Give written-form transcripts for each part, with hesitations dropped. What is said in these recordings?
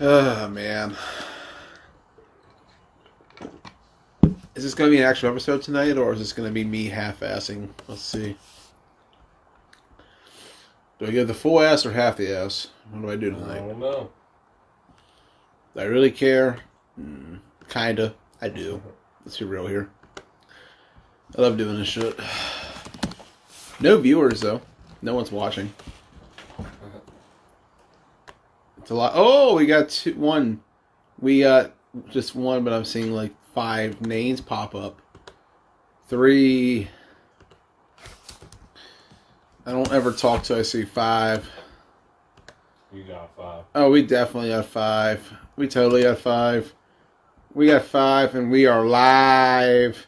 Oh, man. Is this going to be an actual episode tonight, or is this going to be me half-assing? Let's see. Do I give the full ass or half the ass? What do I do I tonight? don't know. Do I really care? Kinda. I do. Let's be real here. I love doing this shit. No viewers, though. No one's watching. It's a lot. Oh, we got one. We got just one, but I'm seeing like 5 names pop up. 3. I don't ever talk till I see 5. You got 5. Oh, we definitely got 5. We totally got 5. We got 5, and we are live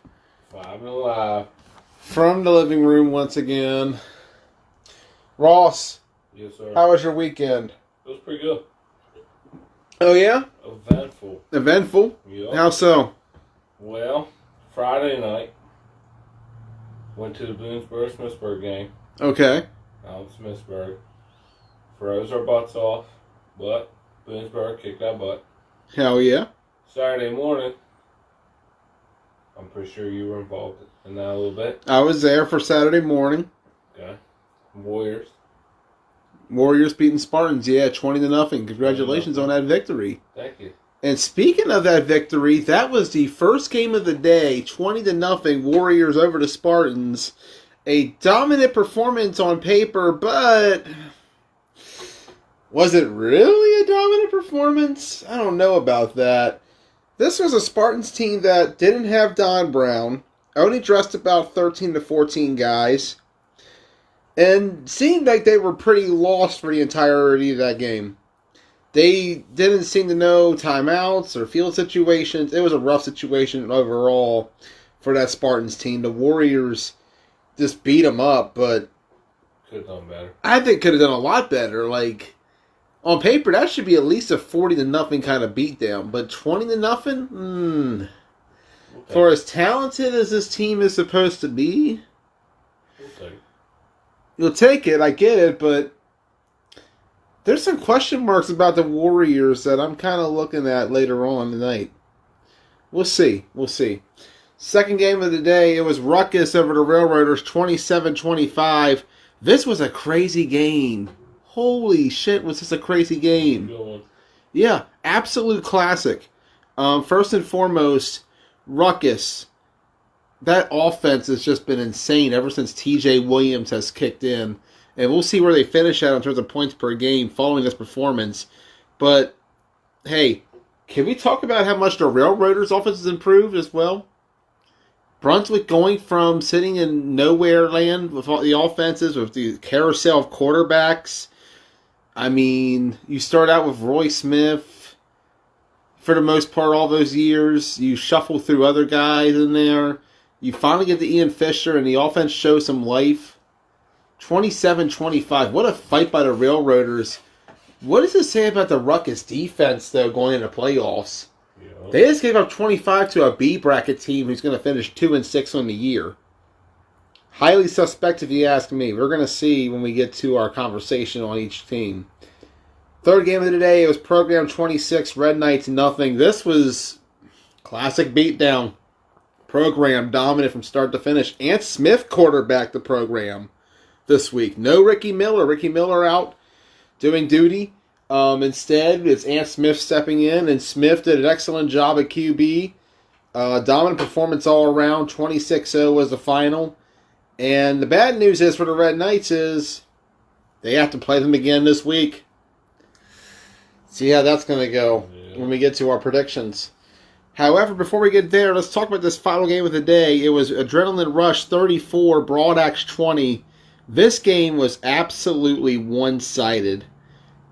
5 and alive. from the living room once again. Ross, Yes, sir. how was your weekend? It was pretty good. Oh, yeah? Eventful. Eventful? Yep. How so? Well, Friday night, went to the Bloomsburg-Smithsburg game Okay. out in Smithsburg. Froze our butts off, but Bloomsburg kicked our butt. Hell yeah. Saturday morning, I'm pretty sure you were involved in that a little bit. I was there for Saturday morning. Okay. Warriors. Warriors beating Spartans, yeah, 20-0. Congratulations on that victory. Thank you. And speaking of that victory, that was the first game of the day, 20-0, Warriors over the Spartans. A dominant performance on paper, but was it really a dominant performance? I don't know about that. This was a Spartans team that didn't have Don Brown, only dressed about 13 to 14 guys, and seemed like they were pretty lost for the entirety of that game. They didn't seem to know timeouts or field situations. It was a rough situation overall for that Spartans team. The Warriors just beat them up, but Could have done better. I think could have done a lot better. Like, on paper, that should be at least a 40-0 kind of beatdown, but 20-0? Okay. For as talented as this team is supposed to be, We'll take it. you'll take it, I get it, but there's some question marks about the Warriors that I'm kind of looking at later on tonight. We'll see. We'll see. Second game of the day, it was Ruckus over the Railroaders, 27-25. This was a crazy game. Holy shit, was this a crazy game. Good one. Yeah, absolute classic. First and foremost, Ruckus. That offense has just been insane ever since TJ Williams has kicked in. And we'll see where they finish at in terms of points per game following this performance. But, hey, can we talk about how much the Railroaders' offense has improved as well? Brunswick going from sitting in nowhere land with all the offenses, with the carousel of quarterbacks. I mean, you start out with Roy Smith for the most part all those years. You shuffle through other guys in there. You finally get to Ian Fisher, and the offense shows some life. 27-25. What a fight by the Railroaders. What does it say about the Ruckus defense, though, going into playoffs? Yeah. They just gave up 25 to a B bracket team who's going to finish 2-6 on the year. Highly suspect if you ask me. We're going to see when we get to our conversation on each team. Third game of the day, it was Program 26, Red Knights nothing. This was classic beatdown. Program dominant from start to finish. Ant Smith quarterbacked the program this week. No Ricky Miller. Ricky Miller out doing duty. Instead, it's Ant Smith stepping in, and Smith did an excellent job at QB. Dominant performance all around. 26-0 was the final. And the bad news is for the Red Knights is they have to play them again this week. See how that's going to go when we get to our predictions. However, before we get there, let's talk about this final game of the day. It was Adrenaline Rush 34, Broad Axe 20. This game was absolutely one-sided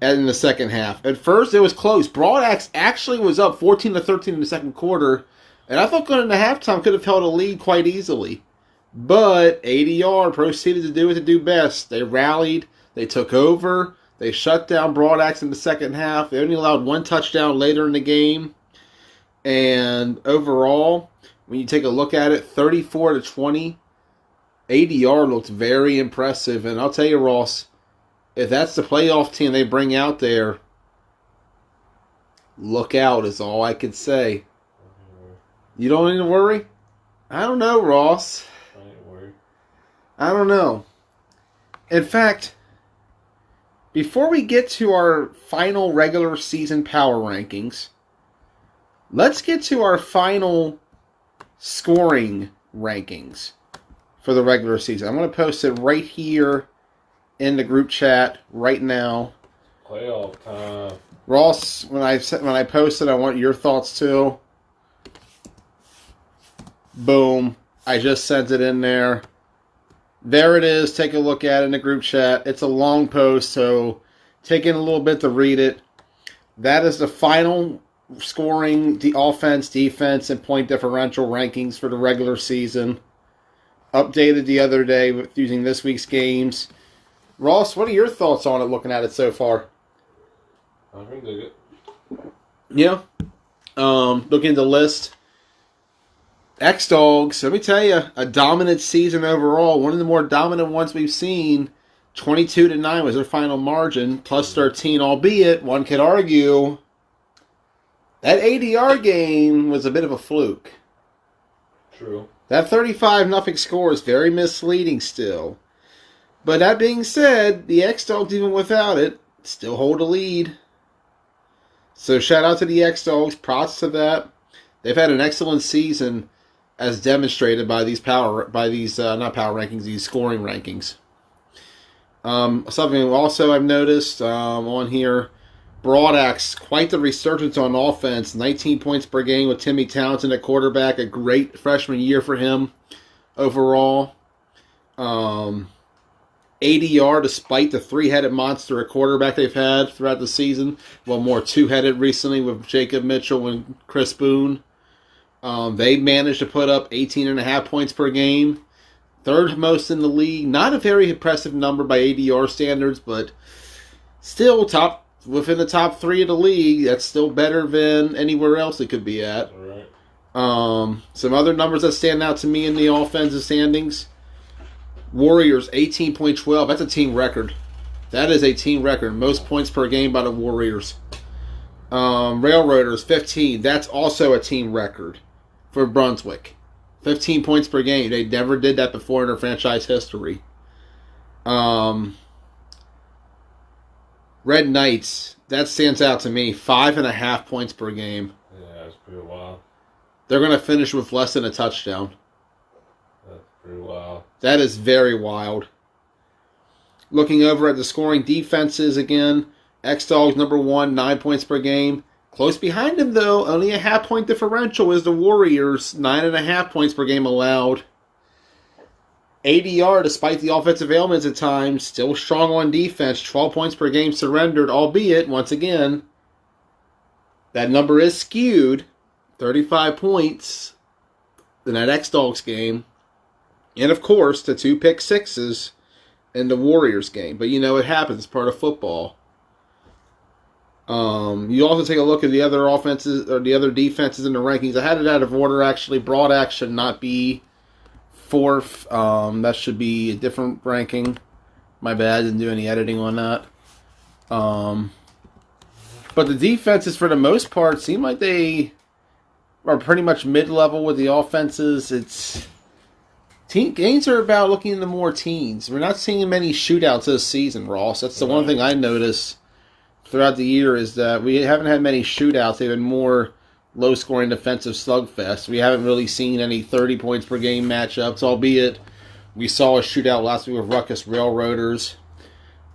in the second half. At first, it was close. Broad Axe actually was up 14-13 in the second quarter, and I thought going into halftime could have held a lead quite easily. But ADR proceeded to do what they do best. They rallied, they took over, they shut down Broad Axe in the second half. They only allowed one touchdown later in the game. And overall, when you take a look at it, 34-20, ADR looked very impressive. And I'll tell you, Ross, if that's the playoff team they bring out there, Look out is all I can say. Don't worry. You don't need to worry? I don't know, Ross. I ain't worried. I don't know. In fact, before we get to our final regular season power rankings, let's get to our final scoring rankings for the regular season. I'm going to post it right here in the group chat right now. Playoff time. Ross, when I post it, I want your thoughts too. Boom. I just sent it in there. There it is. Take a look at it in the group chat. It's a long post, so take in a little bit to read it. That is the final scoring, the offense, defense, and point differential rankings for the regular season. Updated the other day with using this week's games. Ross, what are your thoughts on it looking at it so far? I can dig it. Yeah. Looking at the list. X-Dogs, let me tell you, a dominant season overall. One of the more dominant ones we've seen. 22-9 was their final margin, plus 13, albeit one could argue that ADR game was a bit of a fluke. True. That 35-0 score is very misleading still. But that being said, the X-Dogs, even without it, still hold a lead. So shout out to the X-Dogs, props to that. They've had an excellent season as demonstrated by these not power rankings, these scoring rankings. Something also I've noticed on here, Broadax, quite the resurgence on offense. 19 points per game with Timmy Townsend at quarterback. A great freshman year for him overall. ADR, despite the three-headed monster at quarterback they've had throughout the season. Well, more two-headed recently with Jacob Mitchell and Chris Boone. They managed to put up 18.5 points per game. Third most in the league. Not a very impressive number by ADR standards, but still within the top three of the league. That's still better than anywhere else it could be at. All right. Some other numbers that stand out to me in the offensive standings. Warriors, 18.12. That's a team record. That is a team record. Most points per game by the Warriors. Railroaders, 15. That's also a team record for Brunswick. 15 points per game. They never did that before in their franchise history. Red Knights, that stands out to me. 5.5 points per game. Yeah, that's pretty wild. They're going to finish with less than a touchdown. That's pretty wild. That is very wild. Looking over at the scoring defenses again, X-Dogs number 1, 9 points per game. Close behind him, though, only a half-point differential is the Warriors, 9.5 points per game allowed. ADR, despite the offensive ailments at times, still strong on defense, 12 points per game surrendered, albeit, once again, that number is skewed, 35 points in that X-Dogs game. And, of course, the 2 pick sixes in the Warriors game. But, it happens. It's part of football. You also take a look at the other offenses or the other defenses in the rankings. I had it out of order, actually. Broadax should not be 4th. That should be a different ranking. My bad. I didn't do any editing on that. But the defenses, for the most part, seem like they are pretty much mid-level with the offenses. Games are about looking into more teens. We're not seeing many shootouts this season, Ross. That's the one thing I notice throughout the year is that we haven't had many shootouts. They've been more low-scoring defensive slugfests. We haven't really seen any 30 points per game matchups, albeit we saw a shootout last week with Ruckus Railroaders.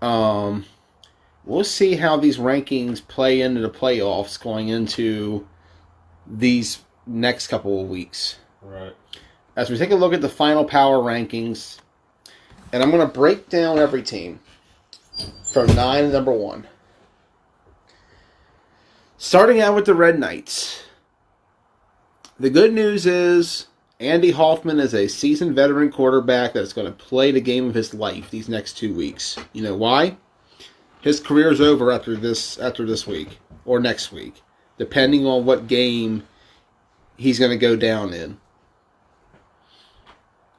We'll see how these rankings play into the playoffs going into these next couple of weeks. Right. As we take a look at the final power rankings, and I'm going to break down every team from 9 to number 1. Starting out with the Red Knights. The good news is Andy Hoffman is a seasoned veteran quarterback that's going to play the game of his life these next 2 weeks. You know why? His career's over after this week or next week, depending on what game he's going to go down in.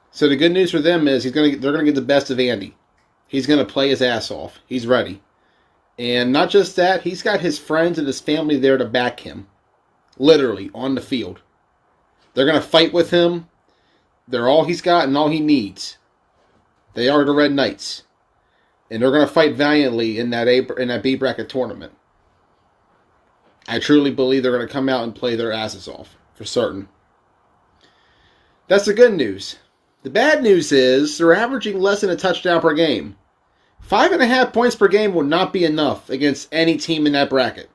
So the good news for them is they're going to get the best of Andy. He's going to play his ass off. He's ready. And not just that, he's got his friends and his family there to back him. Literally, on the field. They're going to fight with him. They're all he's got and all he needs. They are the Red Knights. And they're going to fight valiantly in that B bracket tournament. I truly believe they're going to come out and play their asses off, for certain. That's the good news. The bad news is they're averaging less than a touchdown per game. 5.5 points per game will not be enough against any team in that bracket.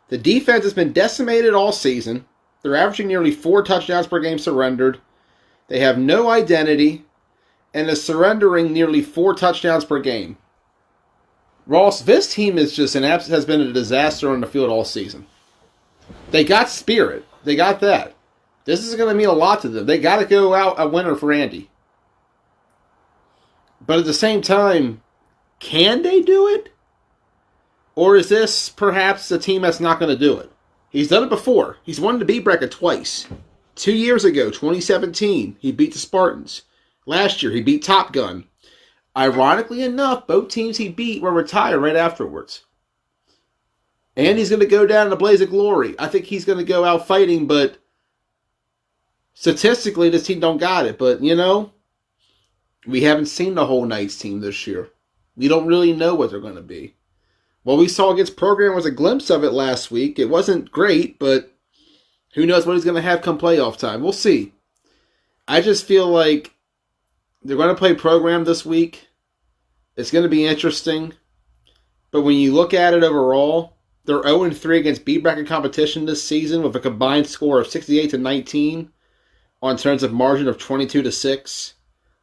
The defense has been decimated all season. They're averaging nearly 4 touchdowns per game surrendered. They have no identity and is surrendering nearly 4 touchdowns per game. Ross, this team is just has been a disaster on the field all season. They got spirit. They got that. This is going to mean a lot to them. They got to go out a winner for Andy. But at the same time, can they do it? Or is this perhaps a team that's not going to do it? He's done it before. He's won the B bracket twice. 2 years ago, 2017, he beat the Spartans. Last year, he beat Top Gun. Ironically enough, both teams he beat were retired right afterwards. And he's going to go down in a blaze of glory. I think he's going to go out fighting, but statistically, this team don't got it. But, we haven't seen the whole Knights team this year. We don't really know what they're going to be. What we saw against Program was a glimpse of it last week. It wasn't great, but who knows what he's going to have come playoff time. We'll see. I just feel like they're going to play Program this week. It's going to be interesting. But when you look at it overall, they're 0-3 against B bracket competition this season with a combined score of 68-19 on terms of margin of 22-6.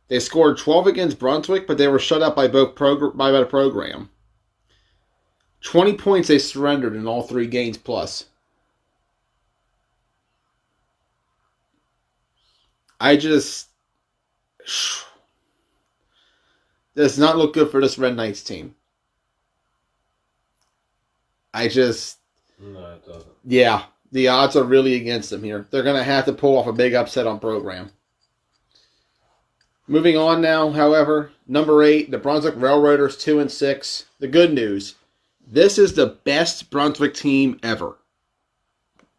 They scored 12 against Brunswick, but they were shut out by the Program. 20 points they surrendered in all 3 games plus. Does not look good for this Red Knights team. No, it doesn't. Yeah, the odds are really against them here. They're going to have to pull off a big upset on Program. Moving on now, however, number 8, the Brunswick Railroaders 2-6. The good news, this is the best Brunswick team ever.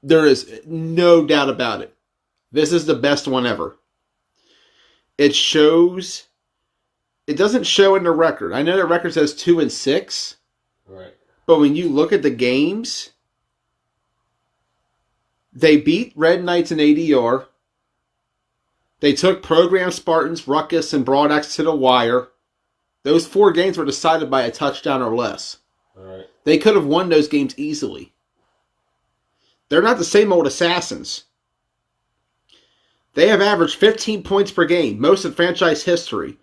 There is no doubt about it. This is the best one ever. It doesn't show in the record. I know the record says 2-6. Right. But when you look at the games, they beat Red Knights in ADR. They took Program, Spartans, Ruckus, and Broad Axe to the wire. Those 4 games were decided by a touchdown or less. Right. They could have won those games easily. They're not the same old Assassins. They have averaged 15 points per game, most in franchise history,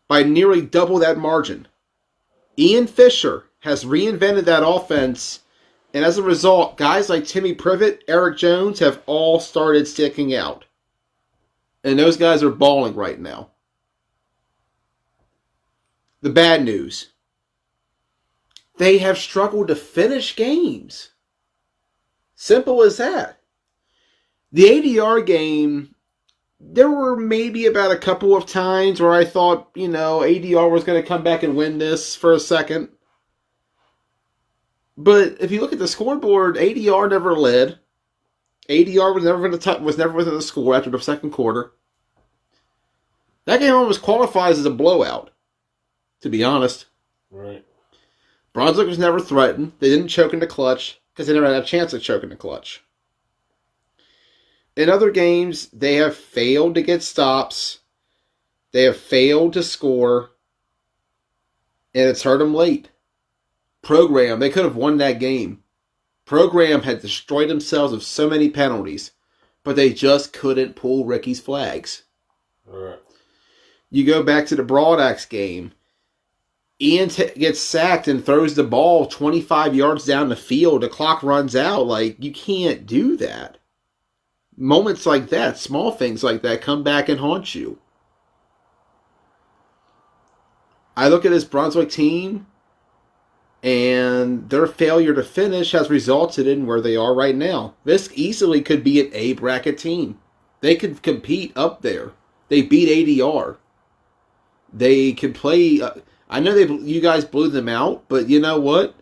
by nearly double that margin. Ian Fisher has reinvented that offense, and as a result, guys like Timmy Privet, Eric Jones have all started sticking out. And those guys are balling right now. The bad news. They have struggled to finish games. Simple as that. The ADR game, there were maybe about a couple of times where I thought, ADR was going to come back and win this for a second. But if you look at the scoreboard, ADR never led. ADR was never within the score after the second quarter. That game almost qualifies as a blowout, to be honest. Right. Brunswick was never threatened. They didn't choke in the clutch because they never had a chance to choke in the clutch. In other games, they have failed to get stops. They have failed to score. And it's hurt them late. Program, they could have won that game. Program had destroyed themselves with so many penalties, but they just couldn't pull Ricky's flags. Right. You go back to the Broad Axe game. Ian gets sacked and throws the ball 25 yards down the field. The clock runs out. You can't do that. Moments like that, small things like that, come back and haunt you. I look at this Brunswick team, and their failure to finish has resulted in where they are right now. This easily could be an A bracket team. They could compete up there. They beat ADR. They could play. I know you guys blew them out, but you know what?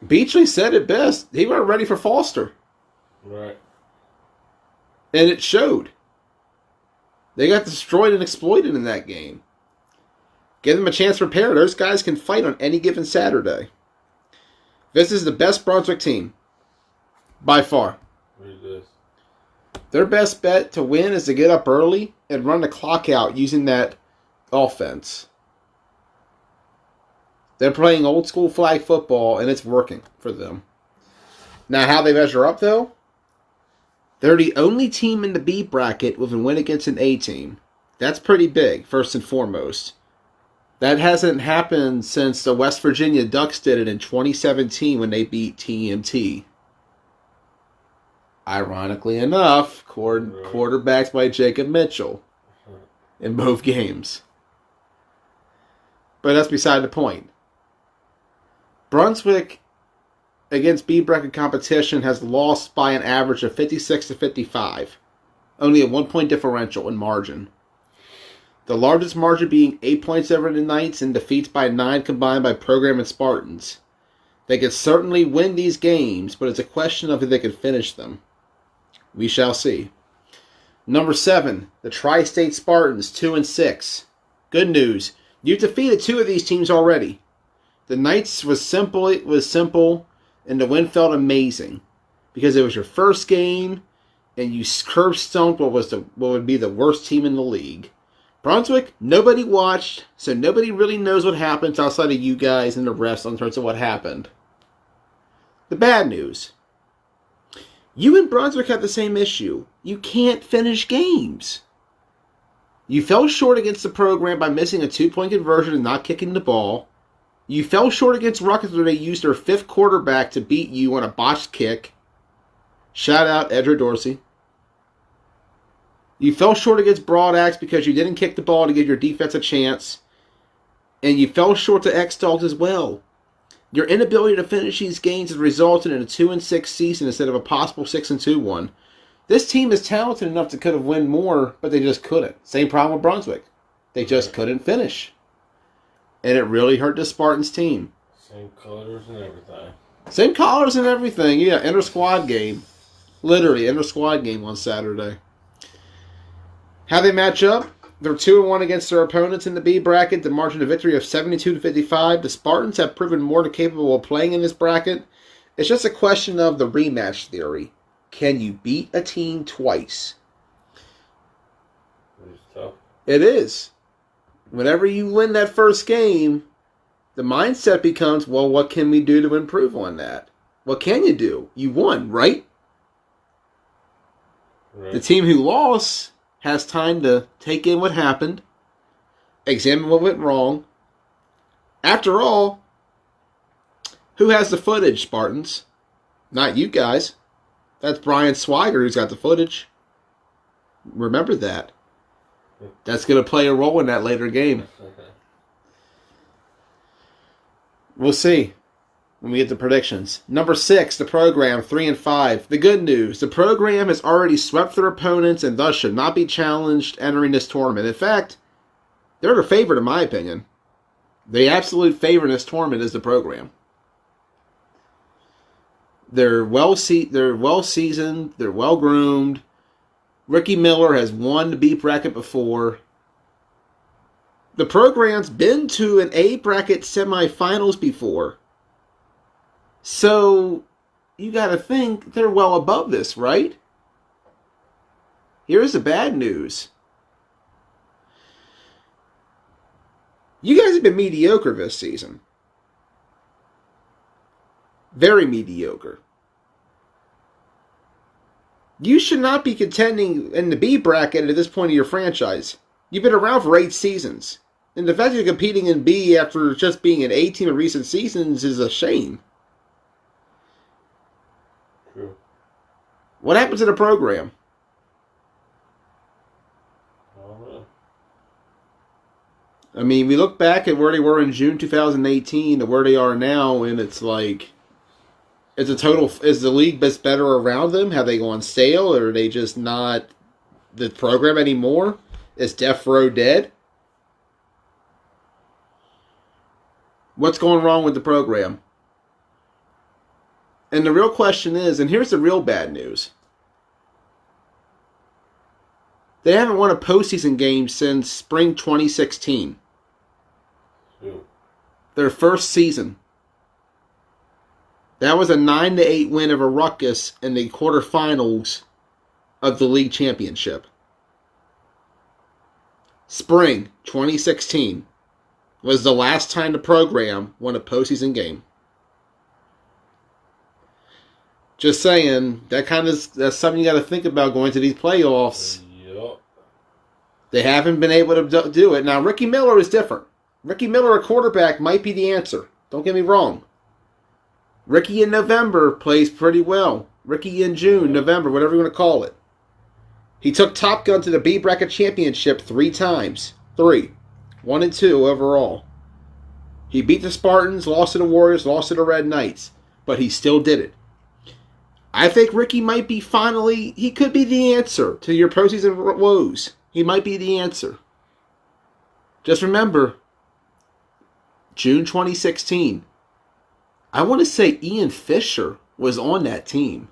Beachley said it best. He wasn't ready for Foster. Right. And it showed. They got destroyed and exploited in that game. Give them a chance to prepare. Those guys can fight on any given Saturday. This is the best Brunswick team. By far. Read this. Their best bet to win is to get up early and run the clock out using that offense. They're playing old school flag football, and it's working for them. Now, how they measure up, though? They're the only team in the B bracket with a win against an A team. That's pretty big, first and foremost. That hasn't happened since the West Virginia Ducks did it in 2017 when they beat TMT. Ironically enough, quarterbacked by Jacob Mitchell in both games. But that's beside the point. Brunswick, against B bracket competition, has lost by an average of 56 to 55. Only a 1-point differential in margin. The largest margin being 8 points over the Knights and defeats by 9 combined by Program and Spartans. They could certainly win these games, but it's a question of if they could finish them. We shall see. Number 7, the Tri-State Spartans, 2-6. Good news. You've defeated 2 of these teams already. The Knights was simple, and the win felt amazing because it was your first game, and you curb stomped what would be the worst team in the league. Brunswick, nobody watched, so nobody really knows what happens outside of you guys and the refs in terms of what happened. The bad news. You and Brunswick have the same issue. You can't finish games. You fell short against the Program by missing a 2-point conversion and not kicking the ball. You fell short against Rutgers where they used their 5th quarterback to beat you on a botched kick. Shout out Edra Dorsey. You fell short against Broad Axe because you didn't kick the ball to give your defense a chance. And you fell short to X-Dogs as well. Your inability to finish these games has resulted in a 2-6 season instead of a possible 6-2 one. This team is talented enough to could have won more, but they just couldn't. Same problem with Brunswick. They just couldn't finish. And it really hurt the Spartans team. Same colors and everything. Same colors and everything. Yeah, inter-squad game. Literally, inter-squad game on Saturday. How they match up? They're 2-1 against their opponents in the B bracket. The margin of victory of 72 to 55. The Spartans have proven more capable of playing in this bracket. It's just a question of the rematch theory. Can you beat a team twice? It's tough. It is. Whenever you win that first game, the mindset becomes, well, what can we do to improve on that? What can you do? You won, right? The team who lost has time to take in what happened, examine what went wrong. After all, who has the footage, Spartans? Not you guys. That's Brian Swiger who's got the footage. Remember that. That's going to play a role in that later game. We'll see when we get the predictions. Number 6, the Program, 3-5. The good news, the Program has already swept their opponents and thus should not be challenged entering this tournament. In fact, they're the favorite in my opinion. The absolute favorite in this tournament is the Program. They're well seasoned, they're well groomed. Ricky Miller has won the B bracket before. The Program's been to an A bracket semifinals before. So, you got to think they're well above this, right? Here's the bad news. You guys have been mediocre this season. Very mediocre. You should not be contending in the B bracket at this point of your franchise. You've been around for 8 seasons. And the fact you're competing in B after just being an A team in recent seasons is a shame. True. What happened to the Program? I mean, we look back at where they were in June 2018 to where they are now, and it's like, is the league better around them? Have they gone stale, or are they just not the Program anymore? Is Death Row dead? What's going wrong with the program? And the real question is, and here's the real bad news. They haven't won a postseason game since spring 2016. Shoot. Their first season. That was a 9-8 win over Rutgers in the quarterfinals of the league championship. Spring 2016 was the last time the program won a postseason game. Just saying, that's something you got to think about going to these playoffs. Yep. They haven't been able to do it. Now, Ricky Miller is different. Ricky Miller, a quarterback, might be the answer. Don't get me wrong. Ricky in November plays pretty well. Ricky in June, November, whatever you want to call it. He took Top Gun to the B Bracket Championship 3 times. 3. 1 and 2 overall. He beat the Spartans, lost to the Warriors, lost to the Red Knights. But he still did it. I think Ricky might be he could be the answer to your postseason woes. He might be the answer. Just remember, June 2016, I want to say Ian Fisher was on that team.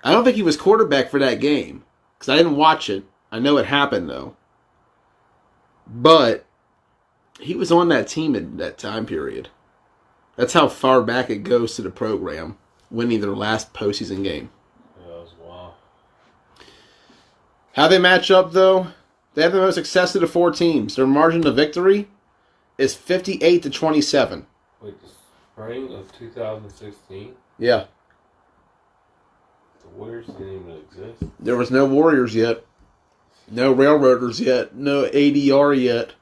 I don't think he was quarterback for that game, because I didn't watch it. I know it happened, though. But he was on that team in that time period. That's how far back it goes to the program, winning their last postseason game. Yeah, that was wild. How they match up, though, they have the most success of the 4 teams. Their margin of victory is 58-27. Wait, the spring of 2016? Yeah. The Warriors didn't even exist. There was no Warriors yet. No Railroaders yet. No ADR yet.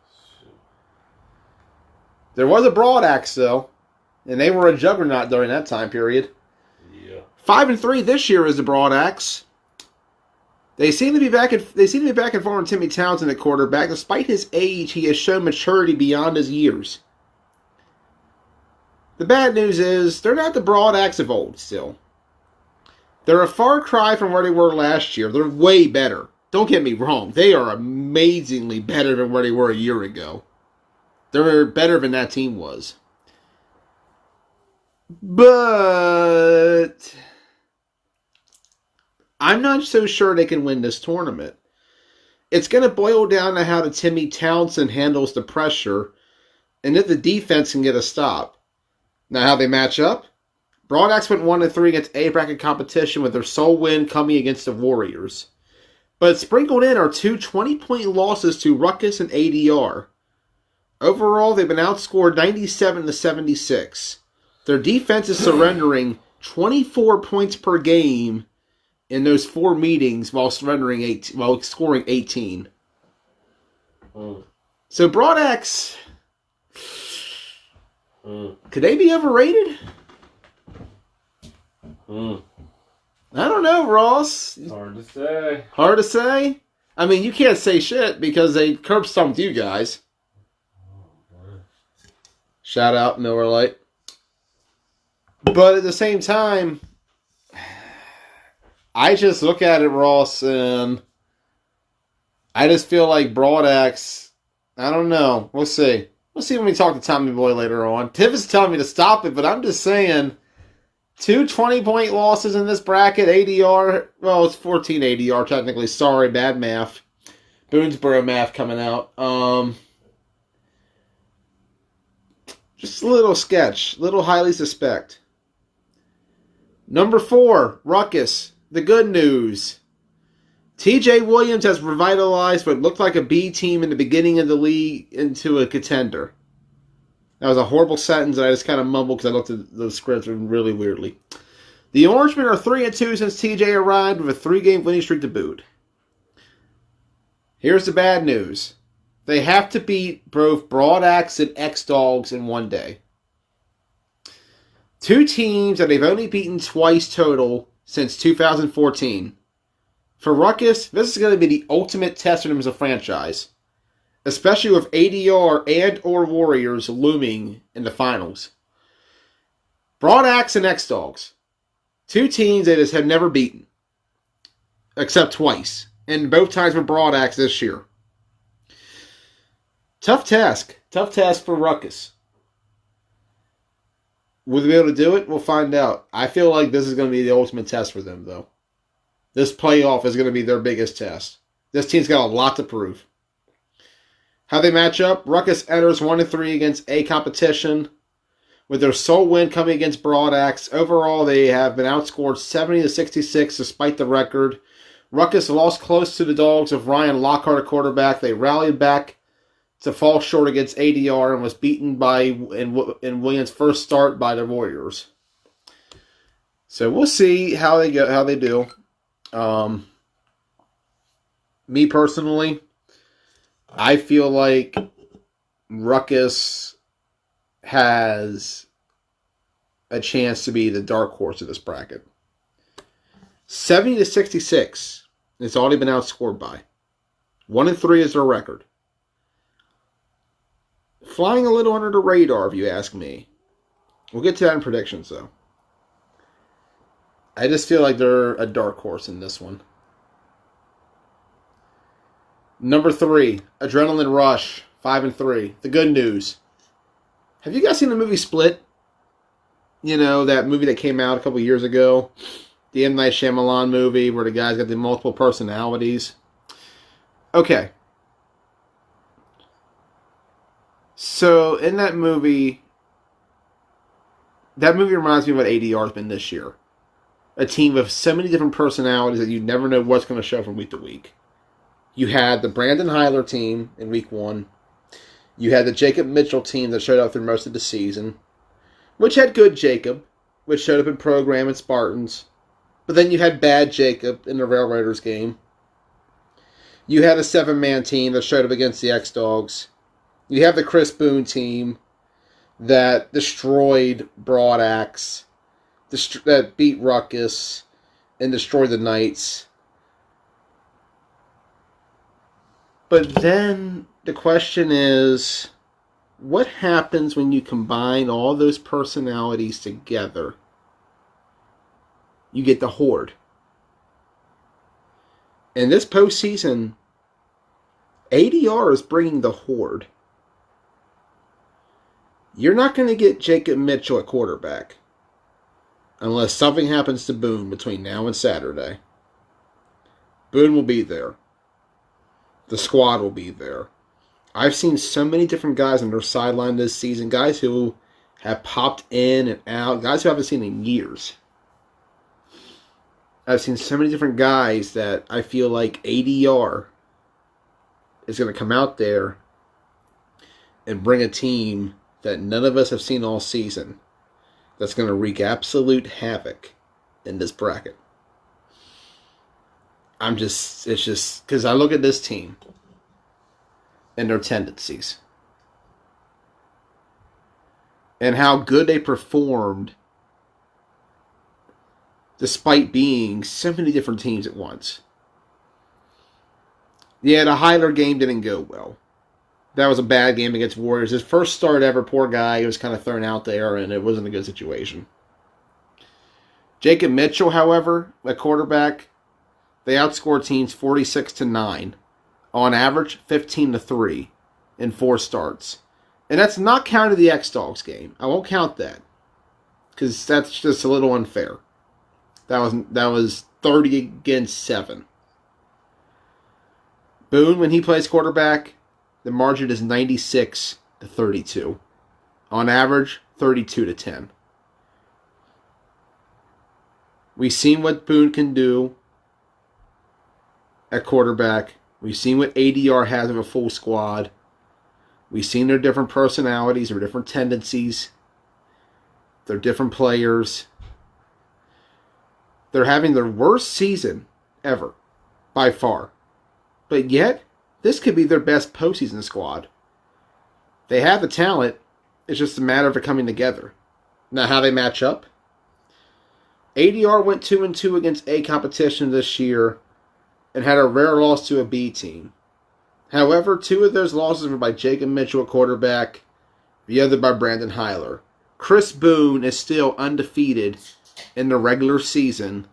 There was a Broad Axe, though. And they were a juggernaut during that time period. Yeah. 5-3 this year is the Broad Axe. They seem to be back in form with Timmy Townsend at quarterback. Despite his age, he has shown maturity beyond his years. The bad news is they're not the Broad Axe of old still. They're a far cry from where they were last year. They're way better. Don't get me wrong. They are amazingly better than where they were a year ago. They're better than that team was. But I'm not so sure they can win this tournament. It's going to boil down to how the Timmy Townsend handles the pressure and if the defense can get a stop. Now, how they match up? Broad Axe went 1-3 against A-bracket competition with their sole win coming against the Warriors. But sprinkled in are 2 20-point losses to Rutgers and ADR. Overall, they've been outscored 97-76. Their defense is surrendering 24 points per game in those 4 meetings while scoring 18. So Broad Axe, could they be overrated? I don't know, Ross. Hard to say. Hard to say? I mean, you can't say shit because they curb stomped you guys. Shout out Miller Lite. But at the same time, I just look at it, Ross, and I just feel like Broad Axe, I don't know. We'll see. We'll see when we talk to Tommy Boy later on. Tiff is telling me to stop it, but I'm just saying 2 20-point losses in this bracket. ADR, well, it's 14 ADR technically. Sorry, bad math. Boonesboro math coming out. Just a little sketch. Little highly suspect. Number 4, Rutgers. The good news. TJ Williams has revitalized what looked like a B team in the beginning of the league into a contender. That was a horrible sentence that I just kind of mumbled because I looked at the scripts really weirdly. The Orangemen are 3-2 since TJ arrived with a 3-game winning streak to boot. Here's the bad news. They have to beat both Broad Axe and X-Dogs in one day. 2 teams that they've only beaten twice total since 2014. For Rutgers, this is going to be the ultimate test for them as a franchise, especially with ADR and or Warriors looming in the finals. Broad Axe and X-Dogs, 2 teams they just have never beaten, except twice, and both times with Broad Axe this year. Tough task for Rutgers. Will they be able to do it? We'll find out. I feel like this is going to be the ultimate test for them, though. This playoff is going to be their biggest test. This team's got a lot to prove. How they match up? Ruckus enters 1-3 against A competition, with their sole win coming against Broad Axe. Overall, they have been outscored 70-66 despite the record. Ruckus lost close to the Dogs of Ryan Lockhart at quarterback. They rallied back to fall short against ADR and was beaten in Williams' first start by the Warriors. So we'll see how they go, how they do. Me personally, I feel like Ruckus has a chance to be the dark horse of this bracket. 70-66. It's already been outscored by. 1-3 is their record. Flying a little under the radar, if you ask me. We'll get to that in predictions, though. I just feel like they're a dark horse in this one. Number 3, Adrenaline Rush, 5-3. The good news. Have you guys seen the movie Split? You know, that movie that came out a couple years ago. The M. Night Shyamalan movie where the guy's got the multiple personalities. Okay. So, in that movie reminds me of what ADR's been this year. A team with so many different personalities that you never know what's going to show from week to week. You had the Brandon Hyler team in week 1. You had the Jacob Mitchell team that showed up through most of the season, which had good Jacob, which showed up in program and Spartans. But then you had bad Jacob in the Railroaders game. You had a 7-man team that showed up against the X-Dogs. You have the Chris Boone team that destroyed Broad Axe, that beat Ruckus, and destroyed the Knights. But then the question is, what happens when you combine all those personalities together? You get the Horde. In this postseason, ADR is bringing the Horde. You're not going to get Jacob Mitchell at quarterback unless something happens to Boone between now and Saturday. Boone will be there. The squad will be there. I've seen so many different guys on their sideline this season, guys who have popped in and out, guys who I haven't seen in years. I've seen so many different guys that I feel like ADR is going to come out there and bring a team that none of us have seen all season that's going to wreak absolute havoc in this bracket. It's just, because I look at this team and their tendencies and how good they performed despite being so many different teams at once. Yeah, the Hyler game didn't go well. That was a bad game against Warriors. His first start ever, poor guy. He was kind of thrown out there, and it wasn't a good situation. Jacob Mitchell, however, at quarterback, they outscored teams 46-9. On average, 15-3 in 4 starts. And that's not counting the X-Dogs game. I won't count that, because that's just a little unfair. That was 30 against 7. Boone, when he plays quarterback, the margin is 96-32. On average, 32-10. We've seen what Boone can do at quarterback. We've seen what ADR has of a full squad. We've seen their different personalities, their different tendencies, their different players. They're having their worst season ever, by far. But yet, this could be their best postseason squad. They have the talent. It's just a matter of it coming together. Now, how they match up? ADR went 2-2 against A competition this year and had a rare loss to a B team. However, 2 of those losses were by Jacob Mitchell at quarterback, the other by Brandon Hyler. Chris Boone is still undefeated in the regular season,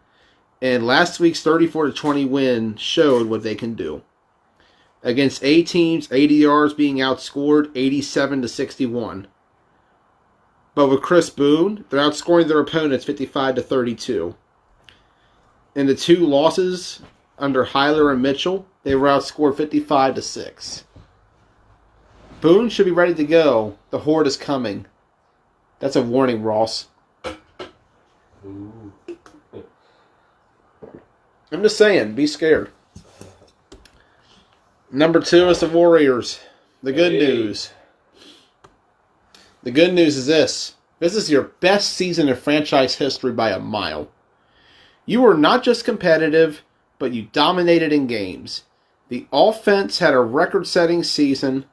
and last week's 34-20 win showed what they can do. Against A teams, ADR is being outscored 87-61. But with Chris Boone, they're outscoring their opponents 55-32. In the two losses under Hyler and Mitchell, they were outscored 55-6. Boone should be ready to go. The Horde is coming. That's a warning, Ross. Ooh. I'm just saying, be scared. Number 2 is the Warriors. The good news. The good news is this. This is your best season in franchise history by a mile. You were not just competitive, but you dominated in games. The offense had a record-setting season,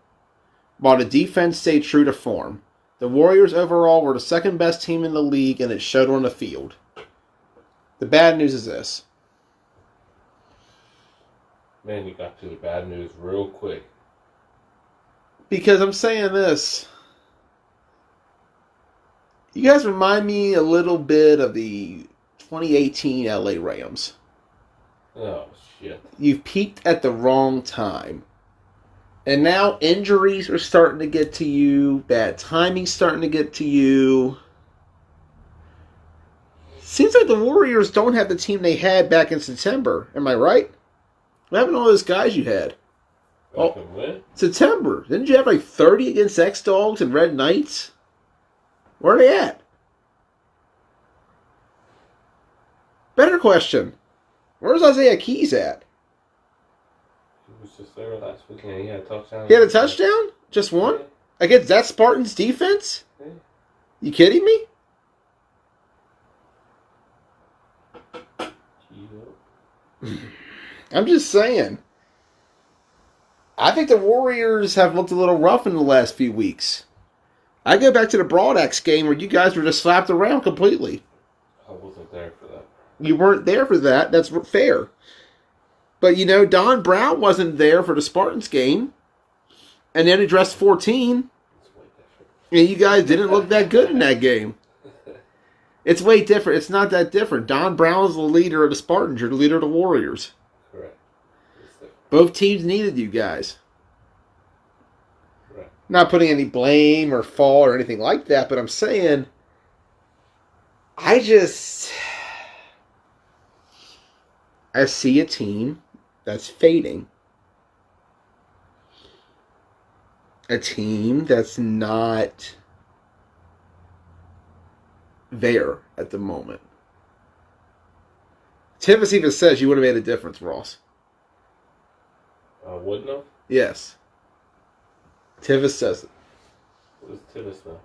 while the defense stayed true to form. The Warriors overall were the second best team in the league, and it showed on the field. The bad news is this. Man, you got to the bad news real quick. Because I'm saying this. You guys remind me a little bit of the 2018 LA Rams. Oh, shit. You've peaked at the wrong time. And now injuries are starting to get to you. Bad timing's starting to get to you. Seems like the Warriors don't have the team they had back in September. Am I right? What happened to all those guys you had? Back in when? September. Didn't you have like 30 against X-Dogs and Red Knights? Where are they at? Better question. Where's Isaiah Keys at? He was just there last weekend. He had a touchdown. He had a touchdown? Just one? Yeah. Against that Spartans defense? Yeah. You kidding me? Yep. I'm just saying. I think the Warriors have looked a little rough in the last few weeks. I go back to the Broadax game where you guys were just slapped around completely. I wasn't there for that. You weren't there for that. That's fair. But, you know, Don Brown wasn't there for the Spartans game. And then he dressed 14. It's way different. And you guys didn't look that good in that game. It's way different. It's not that different. Don Brown is the leader of the Spartans. You're the leader of the Warriors. Correct. It's different. Both teams needed you guys. Correct. Not putting any blame or fault or anything like that, but I'm saying, I see a team that's fading. A team that's not there at the moment. Tivis even says you would have made a difference, Ross. Wouldn't have? Yes. Tivis says it. What is Tivis now?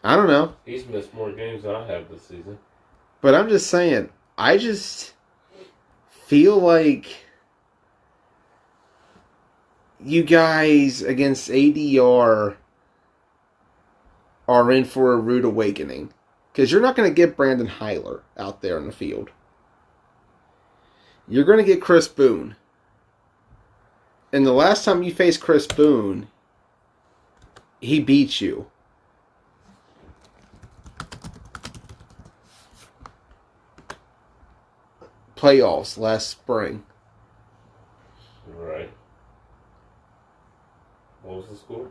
I don't know. He's missed more games than I have this season. But I'm just saying, I just feel like you guys against ADR are in for a rude awakening. Because you're not going to get Brandon Hyler out there in the field. You're going to get Chris Boone. And the last time you faced Chris Boone, he beat you. Playoffs last spring. Right. What was the score?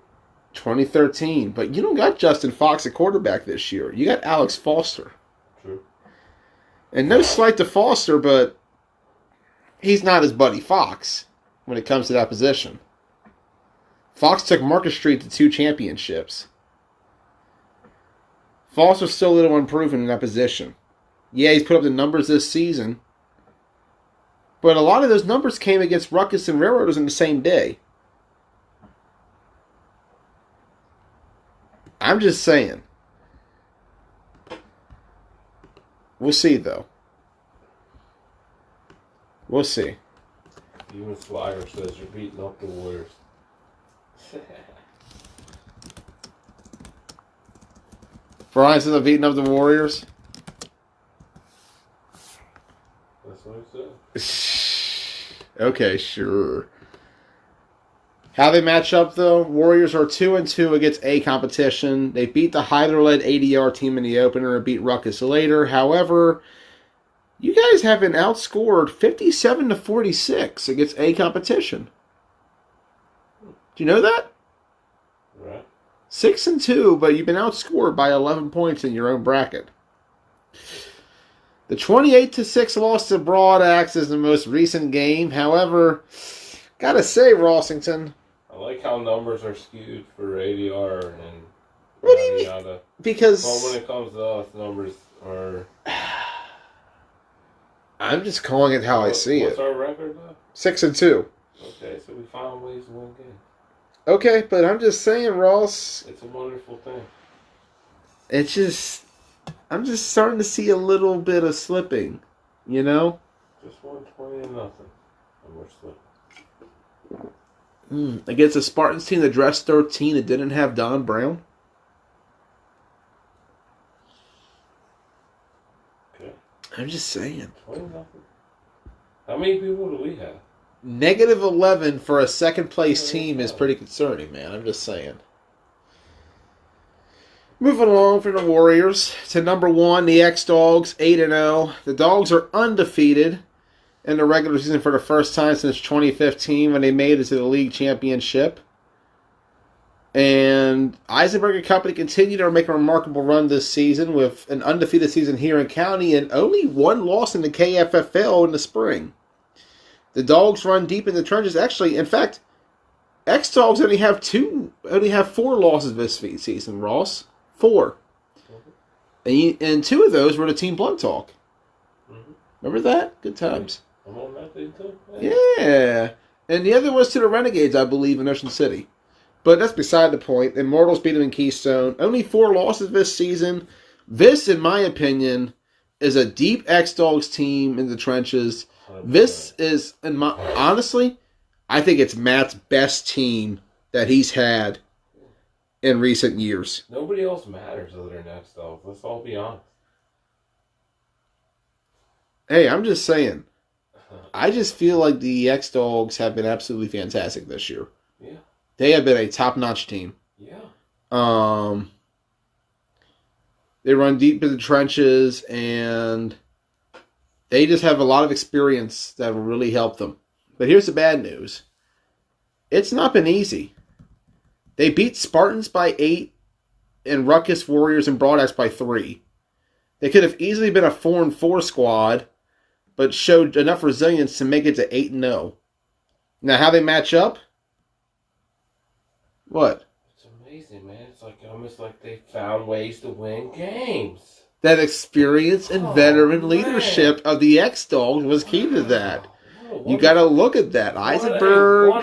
2013. But you don't got Justin Fox at quarterback this year. You got Alex Foster. True. And no slight to Foster, but he's not his buddy Fox when it comes to that position. Fox took Marcus Street to 2 championships. Foster's still a little unproven in that position. Yeah, he's put up the numbers this season. But a lot of those numbers came against Ruckus and Railroaders in the same day. I'm just saying. We'll see, though. We'll see. Even Swagger says you're beating up the Warriors. Brian says I'm beating up the Warriors. That's what he said. Okay, sure. How they match up, though, Warriors are 2-2 against A competition. They beat the Hyder-led ADR team in the opener and beat Ruckus later. However, you guys have been outscored 57-46 against A competition. Do you know that? Right. 6-2, but you've been outscored by 11 points in your own bracket. The 28-6 loss to Broad Axe is the most recent game. However, gotta say, Rossington. I like how numbers are skewed for ADR and What do you yada mean? yada. Because Well, when it comes to us, numbers are. I'm just calling it how I see What's it. our record though? 6-2. Okay, so we found ways to win games. Okay, but I'm just saying, Ross. It's a wonderful thing. It's just, I'm just starting to see a little bit of slipping. You know. Just 120 to nothing, and we're slipping. Against a Spartans team that dressed 13 that didn't have Don Brown. Okay. I'm just saying. 20 nothing. How many people do we have? -11 for a second place team is pretty concerning, man. I'm just saying. Moving along for the Warriors to number 1, the X-Dogs, 8-0. The Dogs are undefeated in the regular season for the first time since 2015 when they made it to the league championship. And Eisenberg and company continue to make a remarkable run this season with an undefeated season here in county and only one loss in the KFFL in the spring. The Dogs run deep in the trenches. Actually, in fact, X-Dogs only have 4 losses this season, Ross. 4. And 2 of those were to Team Blood Talk. Mm-hmm. Remember that? Good times. I'm on that thing too. Yeah. And the other was to the Renegades, I believe, in Ocean City. But that's beside the point. Immortals beat them in Keystone. Only 4 losses this season. This, in my opinion, is a deep X-Dogs team in the trenches. 100%. This is, honestly, I think it's Matt's best team that he's had in recent years. Nobody else matters other than X-Dogs. Let's all be honest. Hey, I'm just saying. I just feel like the X-Dogs have been absolutely fantastic this year. Yeah. They have been a top-notch team. Yeah. They run deep in the trenches, and they just have a lot of experience that will really help them. But here's the bad news. It's not been easy. They beat Spartans by 8 and Ruckus Warriors and Broad Axe by 3. They could have easily been a 4-4 squad, but showed enough resilience to make it to 8-0. Now, how they match up? What? It's amazing, man. It's like almost like they found ways to win games. That experience and veteran leadership of the X-Dogs was key to that. You got to look at that. Eisenberg,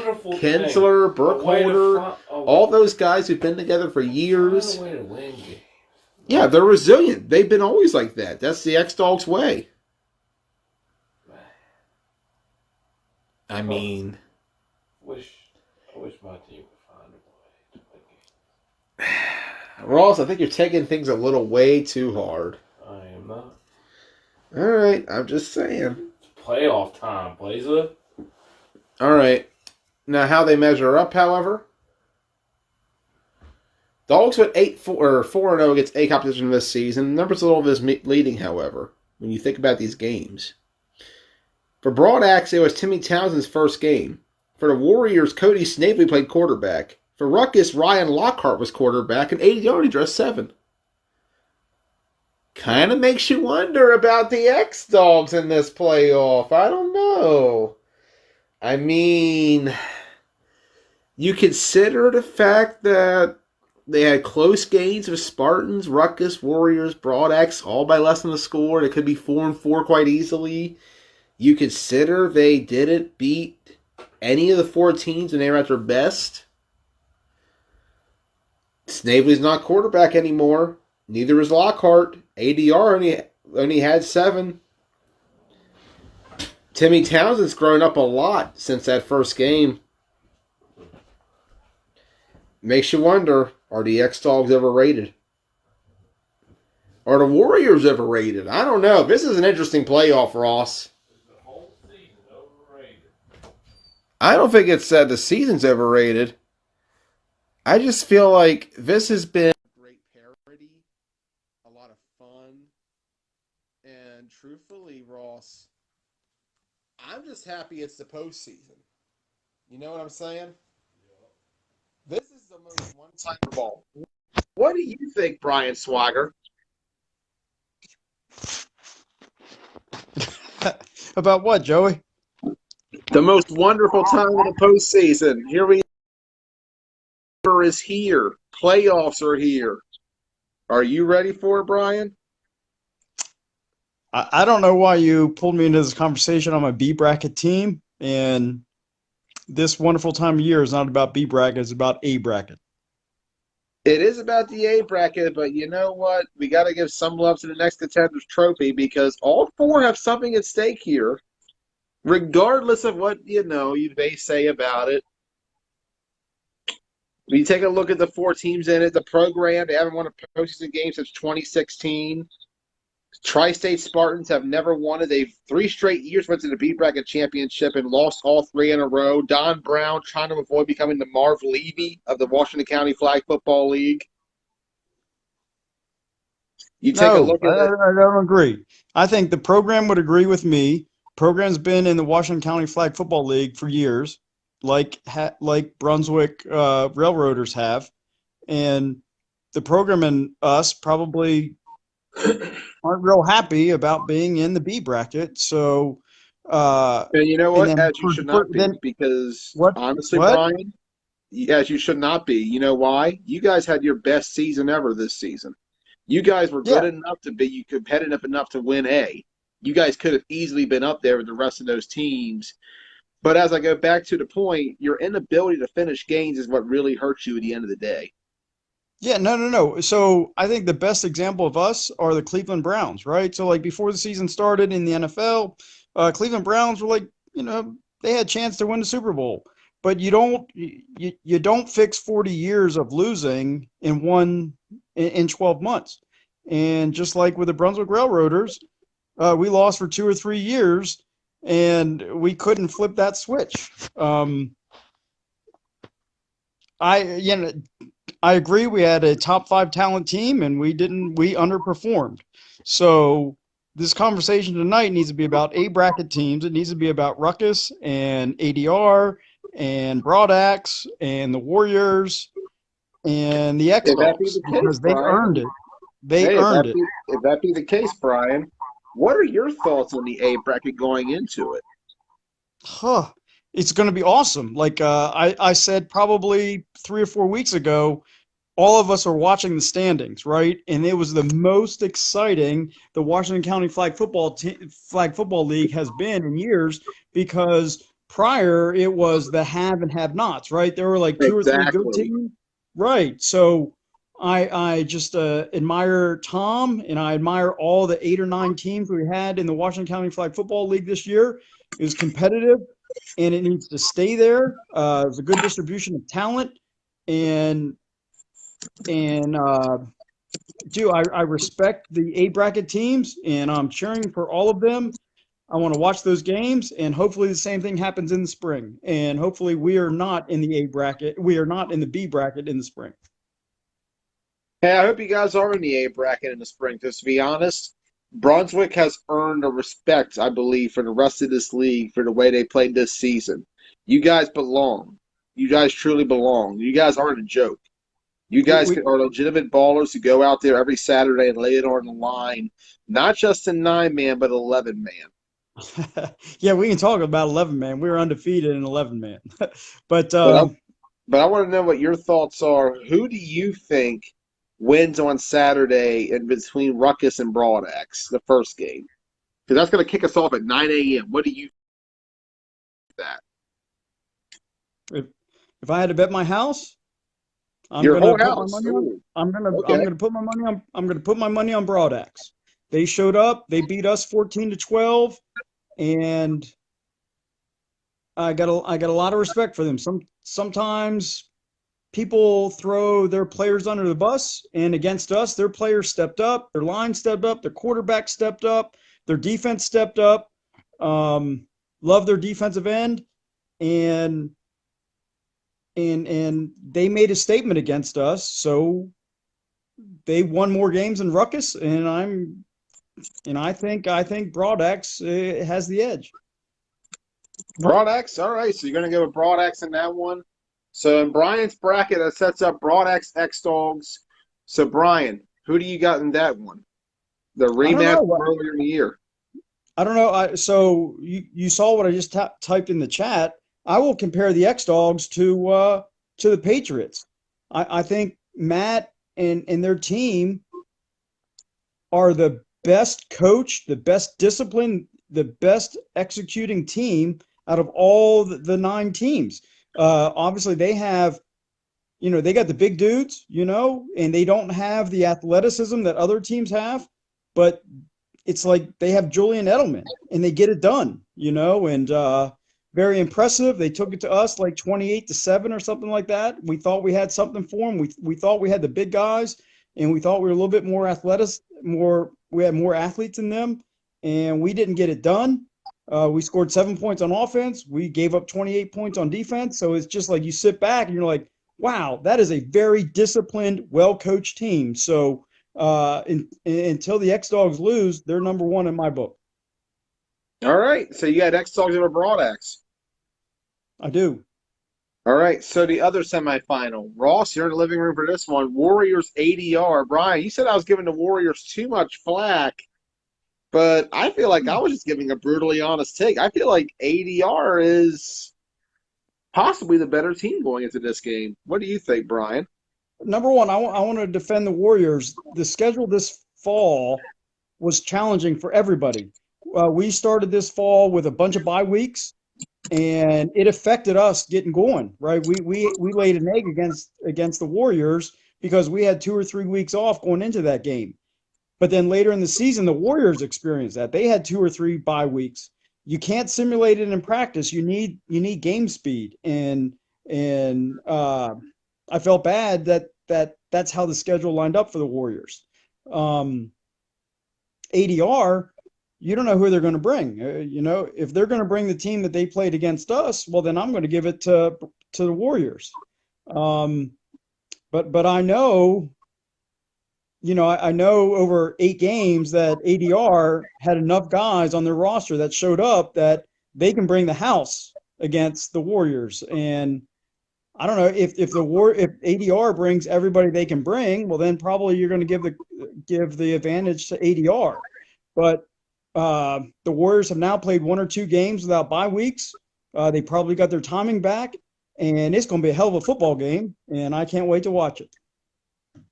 Kinsler, Burkholder, all those guys who've been together for years. What a way to win games. Yeah, they're resilient. They've been always like that. That's the X-Dogs way. I mean, I wish my team could find a way to win games. Ross, I think you're taking things a little way too hard. I am not. All right, I'm just saying. It's playoff time, Blazer. All right. Now, how they measure up, however. Dogs went 4-0 against A competition this season. The numbers a little misleading, however, when you think about these games. For Broad Axe, it was Timmy Townsend's first game. For the Warriors, Cody Snavely played quarterback. For Ruckus, Ryan Lockhart was quarterback, and AD already dressed 7. Kind of makes you wonder about the X-Dogs in this playoff. I don't know. I mean, you consider the fact that they had close games with Spartans, Ruckus, Warriors, Broad Axe, all by less than a score. It could be 4-4 quite easily. You consider they didn't beat any of the 4 teams when they were at their best. Snavely's not quarterback anymore. Neither is Lockhart. ADR only had 7. Timmy Townsend's grown up a lot since that first game. Makes you wonder, are the X-Dogs overrated? Are the Warriors overrated? I don't know. This is an interesting playoff, Ross. The whole season overrated. I don't think it's that the season's overrated. I just feel like this has been great parody, a lot of fun, and truthfully, Ross, I'm just happy it's the postseason. You know what I'm saying? This is the most one-time ball. What do you think, Brian Swagger? About what, Joey? The most wonderful time of the postseason. Here we is here. Playoffs are here. Are you ready for it, Brian? I don't know why you pulled me into this conversation. I'm a B bracket team, and this wonderful time of year is not about B bracket, it's about A bracket. It is about the A bracket, but you know what? We got to give some love to the next contenders trophy because all four have something at stake here, regardless of what you may say about it. When you take a look at the four teams in it, the program, they haven't won a postseason game since 2016. Tri-State Spartans have never won it. They've 3 straight years went to the B bracket championship and lost all 3 in a row. Don Brown trying to avoid becoming the Marv Levy of the Washington County Flag Football League. You take a No, look at it. I don't agree. I think the program would agree with me. Program's been in the Washington County Flag Football League for years, like Brunswick Railroaders have, and the program and us probably aren't real happy about being in the B bracket. So, And you know and what? then As you should not be, then because what? honestly, What? Brian, as you should not be. You know why? You guys had your best season ever this season. You guys were good Yeah, enough to be competitive enough to win A. You guys could have easily been up there with the rest of those teams. But as I go back to the point, your inability to finish games is what really hurts you at the end of the day. yeah, no. So I think the best example of us are the Cleveland Browns, right? So like before the season started in the NFL, Cleveland Browns were like, they had a chance to win the Super Bowl. But you don't fix 40 years of losing in 12 months. And just like with the Brunswick Railroaders, we lost for 2 or 3 years, and we couldn't flip that switch. I you know I agree. We had a top 5 talent team, and we underperformed. So this conversation tonight needs to be about A bracket teams. It needs to be about Ruckus and ADR and Broadaxe and the Warriors and the If that be X-Dogs the case, because they Brian, earned it. They hey, earned it. if that be the case, Brian, what are your thoughts on the A bracket going into it? Huh. It's going to be awesome. Like I said probably 3 or 4 weeks ago, all of us are watching the standings, right? And it was the most exciting the Washington County Flag Football League has been in years because prior it was the have and have nots, right? There were like 2 or 3 good Exactly. teams, right? So I just admire Tom and I admire all the 8 or 9 teams we had in the Washington County Flag Football League this year. It was competitive and it needs to stay there. It's a good distribution of talent and and dude, I respect the A bracket teams, and I'm cheering for all of them. I want to watch those games, and hopefully the same thing happens in the spring. And hopefully we are not in the A bracket. We are not in the B bracket in the spring. Hey, I hope you guys are in the A bracket in the spring. Because to be honest, Brunswick has earned a respect, I believe, for the rest of this league for the way they played this season. You guys belong. You guys truly belong. You guys aren't a joke. You We, guys we are legitimate ballers who go out there every Saturday and lay it on the line, not just a 9-man, but 11-man. yeah, we can talk about 11 man. We were undefeated in 11 man, but But but I want to know what your thoughts are. Who do you think wins on Saturday in between Ruckus and Broadaxe, the first game? Because that's going to kick us off at 9 a.m. What do you think of that? if if I had to bet my house, I'm Your gonna whole put my house. money on. Ooh, I'm okay. gonna put my money on. I'm gonna put my money on Broadaxe. They showed up. They beat us 14-12, and I got a lot of respect for them. Sometimes people throw their players under the bus, and against us, their players stepped up, their line stepped up, their quarterback stepped up, their defense stepped up. Um, love their defensive end, and and they made a statement against us. So they won more games than Ruckus, and I think Broadaxe has the edge. Broadaxe. All right. So you're going to go with Broadaxe in that one. So in Brian's bracket, that sets up Broad X Dogs. So Brian, who do you got in that one? The I don't rematch know. from earlier in the year. I don't know. So you saw what I just typed in the chat. I will compare the X Dogs to the Patriots. I think Matt and their team are the best coach, the best discipline, the best executing team out of all the nine teams. Obviously, they have, they got the big dudes, and they don't have the athleticism that other teams have, but it's like they have Julian Edelman and they get it done, and very impressive. They took it to us like 28-7 or something like that. We thought we had something for them. We thought we had the big guys, and we thought we were a little bit more athletic, we had more athletes in them, and we didn't get it done. We scored 7 points on offense. We gave up 28 points on defense. So it's just like you sit back and you're like, wow, that is a very disciplined, well-coached team. So until the X Dogs lose, they're number one in my book. All right. So you got X Dogs over Broad X. I do. All right. So the other semifinal. Ross, you're in the living room for this one. Warriors ADR. Brian, you said I was giving the Warriors too much flack, but I feel like I was just giving a brutally honest take. I feel like ADR is possibly the better team going into this game. What do you think, Brian? Number one, I want to defend the Warriors. The schedule this fall was challenging for everybody. We started this fall with a bunch of bye weeks, and it affected us getting going. Right, we laid an egg against the Warriors because we had 2 or 3 weeks off going into that game. But then later in the season, the Warriors experienced that. They had 2 or 3 bye weeks. You can't simulate it in practice. You need game speed, and I felt bad that's how the schedule lined up for the Warriors. ADR, you don't know who they're going to bring. If they're going to bring the team that they played against us, well, then I'm going to give it to the Warriors. But I know, I know over 8 games that ADR had enough guys on their roster that showed up that they can bring the house against the Warriors. And I don't know if ADR brings everybody they can bring, well, then probably you're going to give the advantage to ADR. But the Warriors have now played 1 or 2 games without bye weeks. They probably got their timing back, and it's going to be a hell of a football game, and I can't wait to watch it.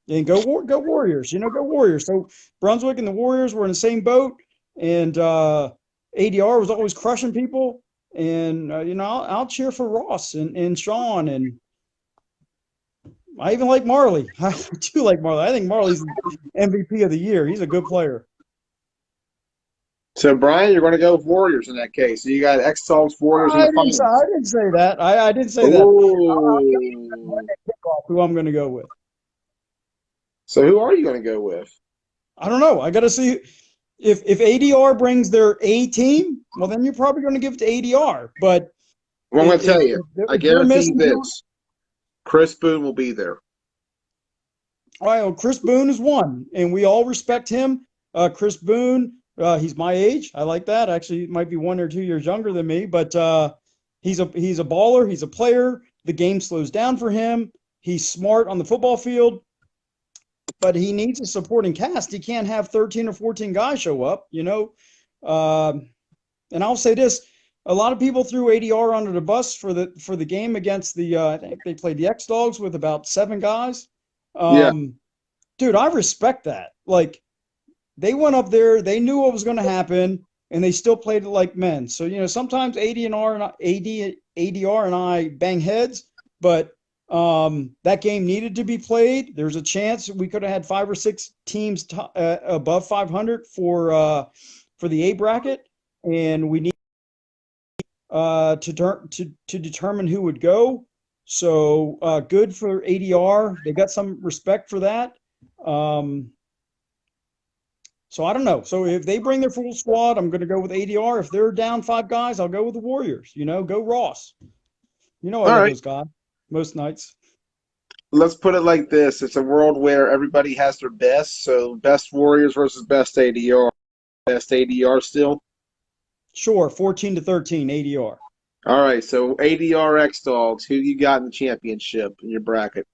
And go Warriors, go Warriors. So Brunswick and the Warriors were in the same boat, and ADR was always crushing people. And I'll cheer for Ross and Sean, and I even like Marley. I do like Marley. I think Marley's the MVP of the year. He's a good player. So, Brian, you're going to go with Warriors in that case. So you got X Dogs Warriors in the finals. I didn't say that. I didn't say that. Who I'm going to go with. So who are you going to go with? I don't know. I got to see if ADR brings their A team. Well, then you're probably going to give it to ADR. But well, I'm going to tell you, I guarantee you this: Chris Boone will be there. All right, well, Chris Boone is one, and we all respect him. Chris Boone, he's my age. I like that. Actually, he might be 1 or 2 years younger than me, but he's a baller. He's a player. The game slows down for him. He's smart on the football field. But he needs a supporting cast. He can't have 13 or 14 guys show up, And I'll say this: a lot of people threw ADR under the bus for the game against the. I think they played the X Dogs with about 7 guys. Dude, I respect that. Like, they went up there, they knew what was going to happen, and they still played it like men. So sometimes ADR and I bang heads, but. That game needed to be played. There's a chance we could have had 5 or 6 teams above 500 for the A bracket, and we need to determine who would go. So good for ADR. They got some respect for that. So I don't know. So if they bring their full squad, I'm going to go with ADR. If they're down 5 guys, I'll go with the Warriors. Go Ross. I love those guys. Most nights. Let's put it like this. It's a world where everybody has their best. So best Warriors versus best ADR. Best ADR still? Sure, 14-13 ADR. All right, so ADR X Dogs, who you got in the championship in your bracket?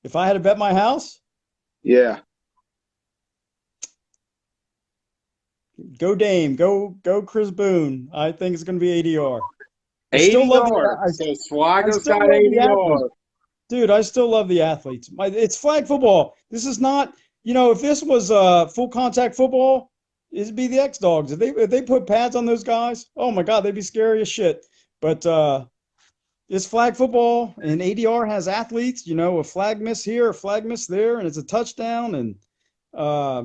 If I had to bet my house, Yeah. go Dame, go Chris Boone. I think it's going to be ADR. I still love the ADR. So I Swaggo's still got love the athlete. ADR. Dude, I still love the athletes. It's flag football. This is not, if this was full contact football, it'd be the X Dogs. If they put pads on those guys, oh my God, they'd be scary as shit. But it's flag football, and ADR has athletes. A flag miss here, a flag miss there, and it's a touchdown. And uh,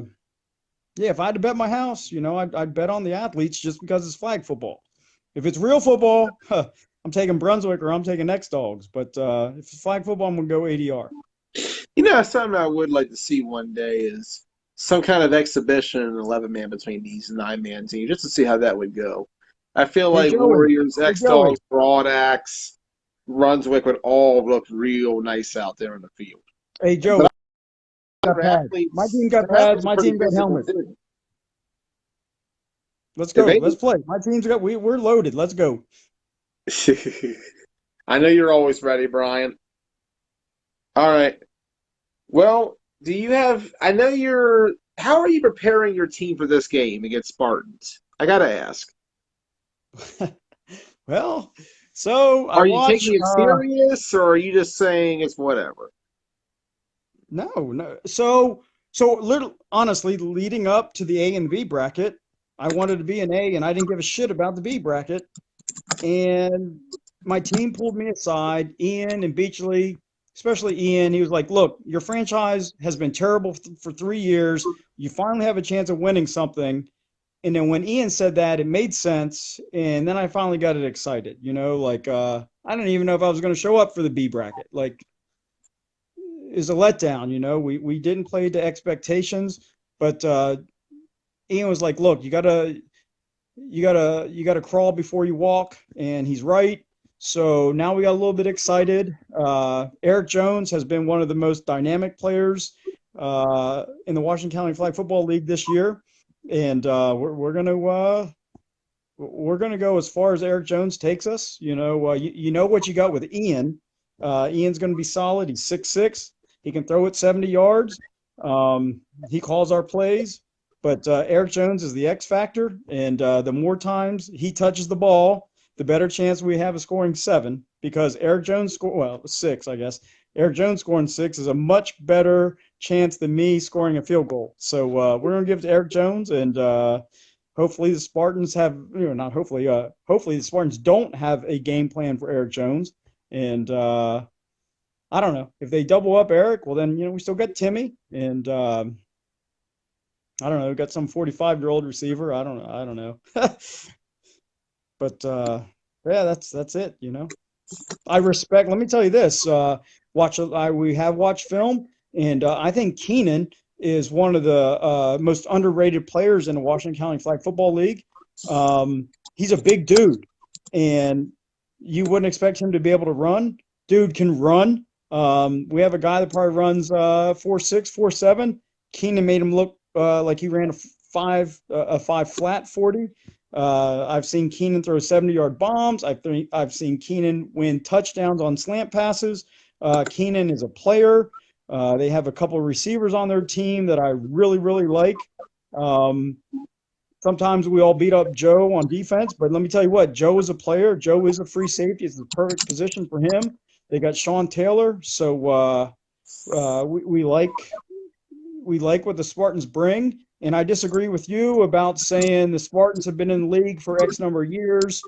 yeah, if I had to bet my house, I'd bet on the athletes just because it's flag football. If it's real football, I'm taking Brunswick or I'm taking X Dogs. But if it's flag football, I'm gonna go ADR. Something I would like to see one day is some kind of exhibition in 11-man between these 9-man teams, just to see how that would go. I feel Hey like Joey, Warriors, hey X Joey, Dogs, Broadaxe, Brunswick would all look real nice out there in the field. hey But Joey, got our pads. My athletes, team got our pads. athletes are My pretty team got physical helmets. too. Let's If go. they, Let's play. My team's got we're loaded. Let's go. I know you're always ready, Brian. All right. Well, do you have? I know you're. How are you preparing your team for this game against Spartans? I gotta ask. Well, so I Are you watch. taking it serious, or are you just saying it's whatever? No, no. So little honestly, leading up to the A and B bracket, I wanted to be an A, and I didn't give a shit about the B bracket. And my team pulled me aside, Ian and Beachley, especially Ian. He was like, "Look, your franchise has been terrible for 3 years. You finally have a chance of winning something." And then when Ian said that, it made sense. And then I finally got it excited. Like I don't even know if I was going to show up for the B bracket. Like, is a letdown. We didn't play to expectations, but Ian was like, "Look, you gotta crawl before you walk," and he's right. So now we got a little bit excited. Eric Jones has been one of the most dynamic players in the Washington County Flag Football League this year, and we're gonna go as far as Eric Jones takes us. You know what you got with Ian. Ian's gonna be solid. He's 6'6". He can throw it 70 yards. He calls our plays. But Eric Jones is the X factor, and the more times he touches the ball, the better chance we have of scoring 7. Because Eric Jones 6, I guess. Eric Jones scoring 6 is a much better chance than me scoring a field goal. So we're gonna give it to Eric Jones, and hopefully the Spartans have, not hopefully, hopefully the Spartans don't have a game plan for Eric Jones, and I don't know if they double up Eric. Well, then we still got Timmy, and I don't know, got some 45-year-old receiver. I don't know. But yeah, that's it. I respect. Let me tell you this. We have watched film, and I think Keenan is one of the most underrated players in the Washington County Flag Football League. He's a big dude, and you wouldn't expect him to be able to run. Dude can run. We have a guy that probably runs 4.6, 4.7. Keenan made him look like he ran a five flat 40. I've seen Keenan throw 70-yard bombs. I've seen Keenan win touchdowns on slant passes. Keenan is a player. They have a couple of receivers on their team that I really, really like. Sometimes we all beat up Joe on defense, but let me tell you what, Joe is a player. Joe is a free safety. It's the perfect position for him. They got Sean Taylor, so we like what the Spartans bring. And I disagree with you about saying the Spartans have been in the league for X number of years,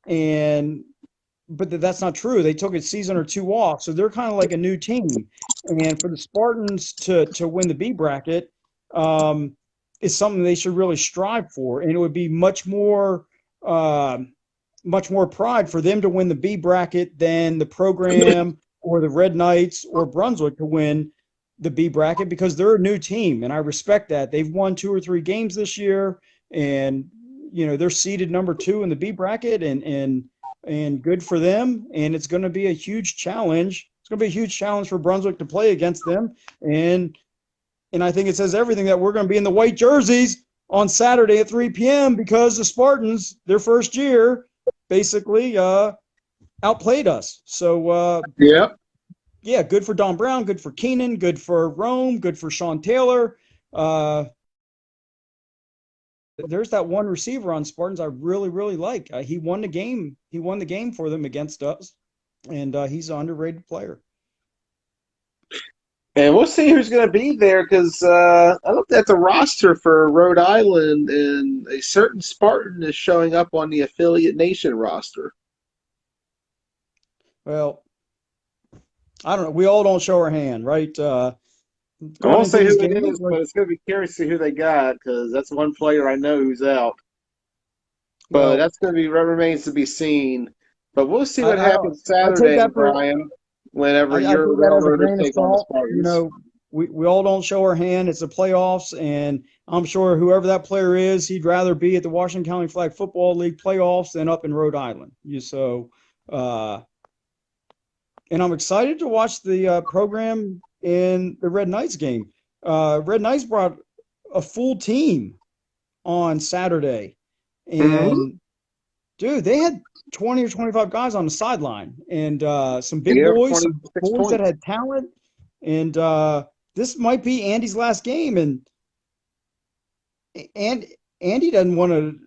but that's not true. They took a season or two off, so they're kind of like a new team. And for the Spartans to win the B bracket is something they should really strive for, and it would be much more pride for them to win the B bracket than the program or the Red Knights or Brunswick to win the B bracket, because they're a new team, and I respect that. They've won 2 or 3 games this year, and they're seeded number 2 in the B bracket, and good for them. And it's going to be a huge challenge. It's going to be a huge challenge for Brunswick to play against them, and I think it says everything that we're going to be in the white jerseys on Saturday at 3 p.m. because the Spartans, their first year, basically outplayed us. So, Yeah. yeah, good for Don Brown, good for Keenan, good for Rome, good for Sean Taylor. There's that one receiver on Spartans I really, really like. He won the game. He won the game for them against us, and he's an underrated player. And we'll see who's going to be there because I looked at the roster for Rhode Island, and a certain Spartan is showing up on the Affiliate Nation roster. Well, I don't know. We all don't show our hand, right? I Going won't into say these who it games, is, but it's going to be curious to see who they got because that's one player I know who's out. But well, that's going to be what remains to be seen. But we'll see what I happens I take Saturday, that for Brian, whenever I your take that as a Railroaders grain of take on the salt. You Spartans. know, we all don't show our hand. It's the playoffs, and I'm sure whoever that player is, he'd rather be at the Washington County Flag Football League playoffs than up in Rhode Island. Uh, and I'm excited to watch the program in the Red Knights game. Red Knights brought a full team on Saturday, Mm-hmm. and dude, they had 20 or 25 guys on the sideline, and some big Yeah, boys, some 26 boys that points. had talent, and this might be Andy's last game, and Andy doesn't want to.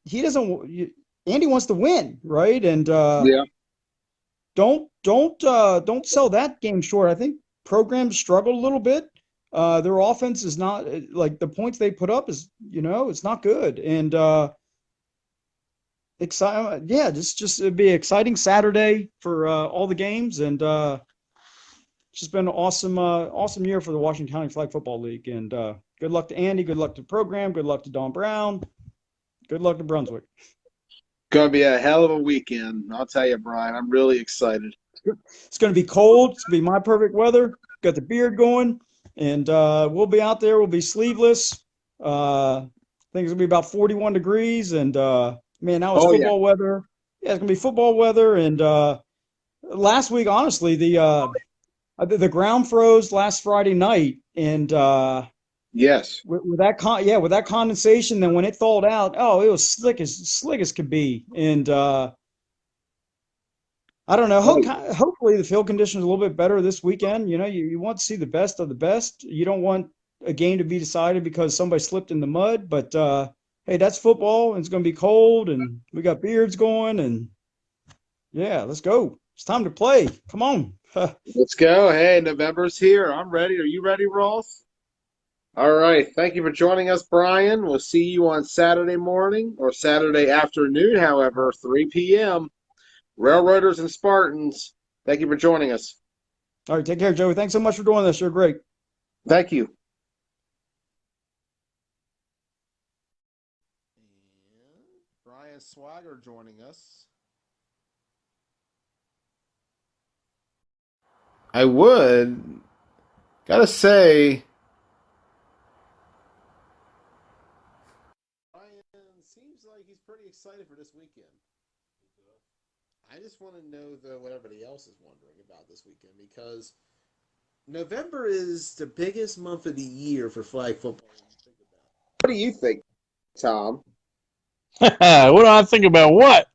He doesn't. Andy wants to win, right? And Yeah. don't sell that game short. I think programs struggled a little bit. Their offense is not like the points they put up is it's not good, and exciting. Yeah, just it'd be an exciting Saturday for all the games, and it's just been an awesome year for the Washington County Flag Football League. And good luck to Andy, good luck to the program, good luck to Don Brown, good luck to Brunswick. Going to be a hell of a weekend. I'll tell you, Brian. I'm really excited. It's going to be cold. It's going to be my perfect weather. Got the beard going, and we'll be out there. We'll be sleeveless. I think it's going to be about 41 degrees, and man, now it's Oh, yeah. football weather. Yeah, it's going to be football weather. And last week, honestly, the ground froze last Friday night, and Yes. with that condensation, then when it thawed out, oh, it was slick as could be. And I don't know. Oh, Hopefully, the field conditions are a little bit better this weekend. You want to see the best of the best. You don't want a game to be decided because somebody slipped in the mud. But hey, that's football, and it's going to be cold, and we got beards going, and yeah, let's go. It's time to play. Come on. let's go. Hey, November's here. I'm ready. Are you ready, Ross? All right. Thank you for joining us, Brian. We'll see you on Saturday morning or Saturday afternoon, however, 3 p.m. Railroaders and Spartans. Thank you for joining us. All right, take care, Joey. Thanks so much for doing this. You're great. Thank you. And Brian Swagger joining us. I gotta say, Brian seems like he's pretty excited for this weekend. I just want to know though what everybody else is wondering about this weekend because November is the biggest month of the year for flag football. What do you think, Tom? What do I think about what?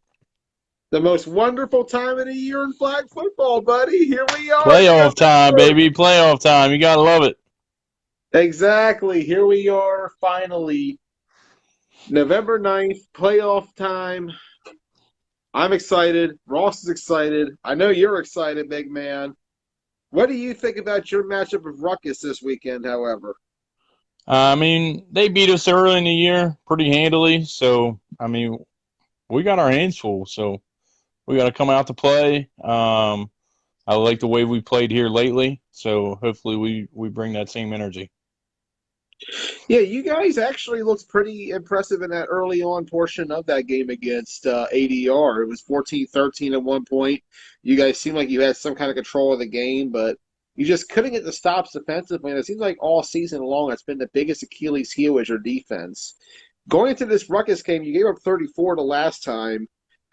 The most wonderful time of the year in flag football, buddy. Here we are in Playoff time, November. baby. Playoff time. You gotta love it. Exactly. Here we are finally. November 9th, playoff time. I'm excited. Ross is excited. I know you're excited, big man. What do you think about your matchup of Ruckus this weekend, however? I mean, they beat us early in the year pretty handily. So, I mean, we got our hands full. So, we got to come out to play. I like the way we played here lately. So, hopefully, we bring that same energy. Yeah, you guys actually looked pretty impressive in that early on portion of that game against ADR. It was 14-13 at one point. You guys seemed like you had some kind of control of the game, but you just couldn't get the stops defensively. And it seems like all season long, it's been the biggest Achilles heel is your defense. Going into this Ruckus game, you gave up 34 the last time.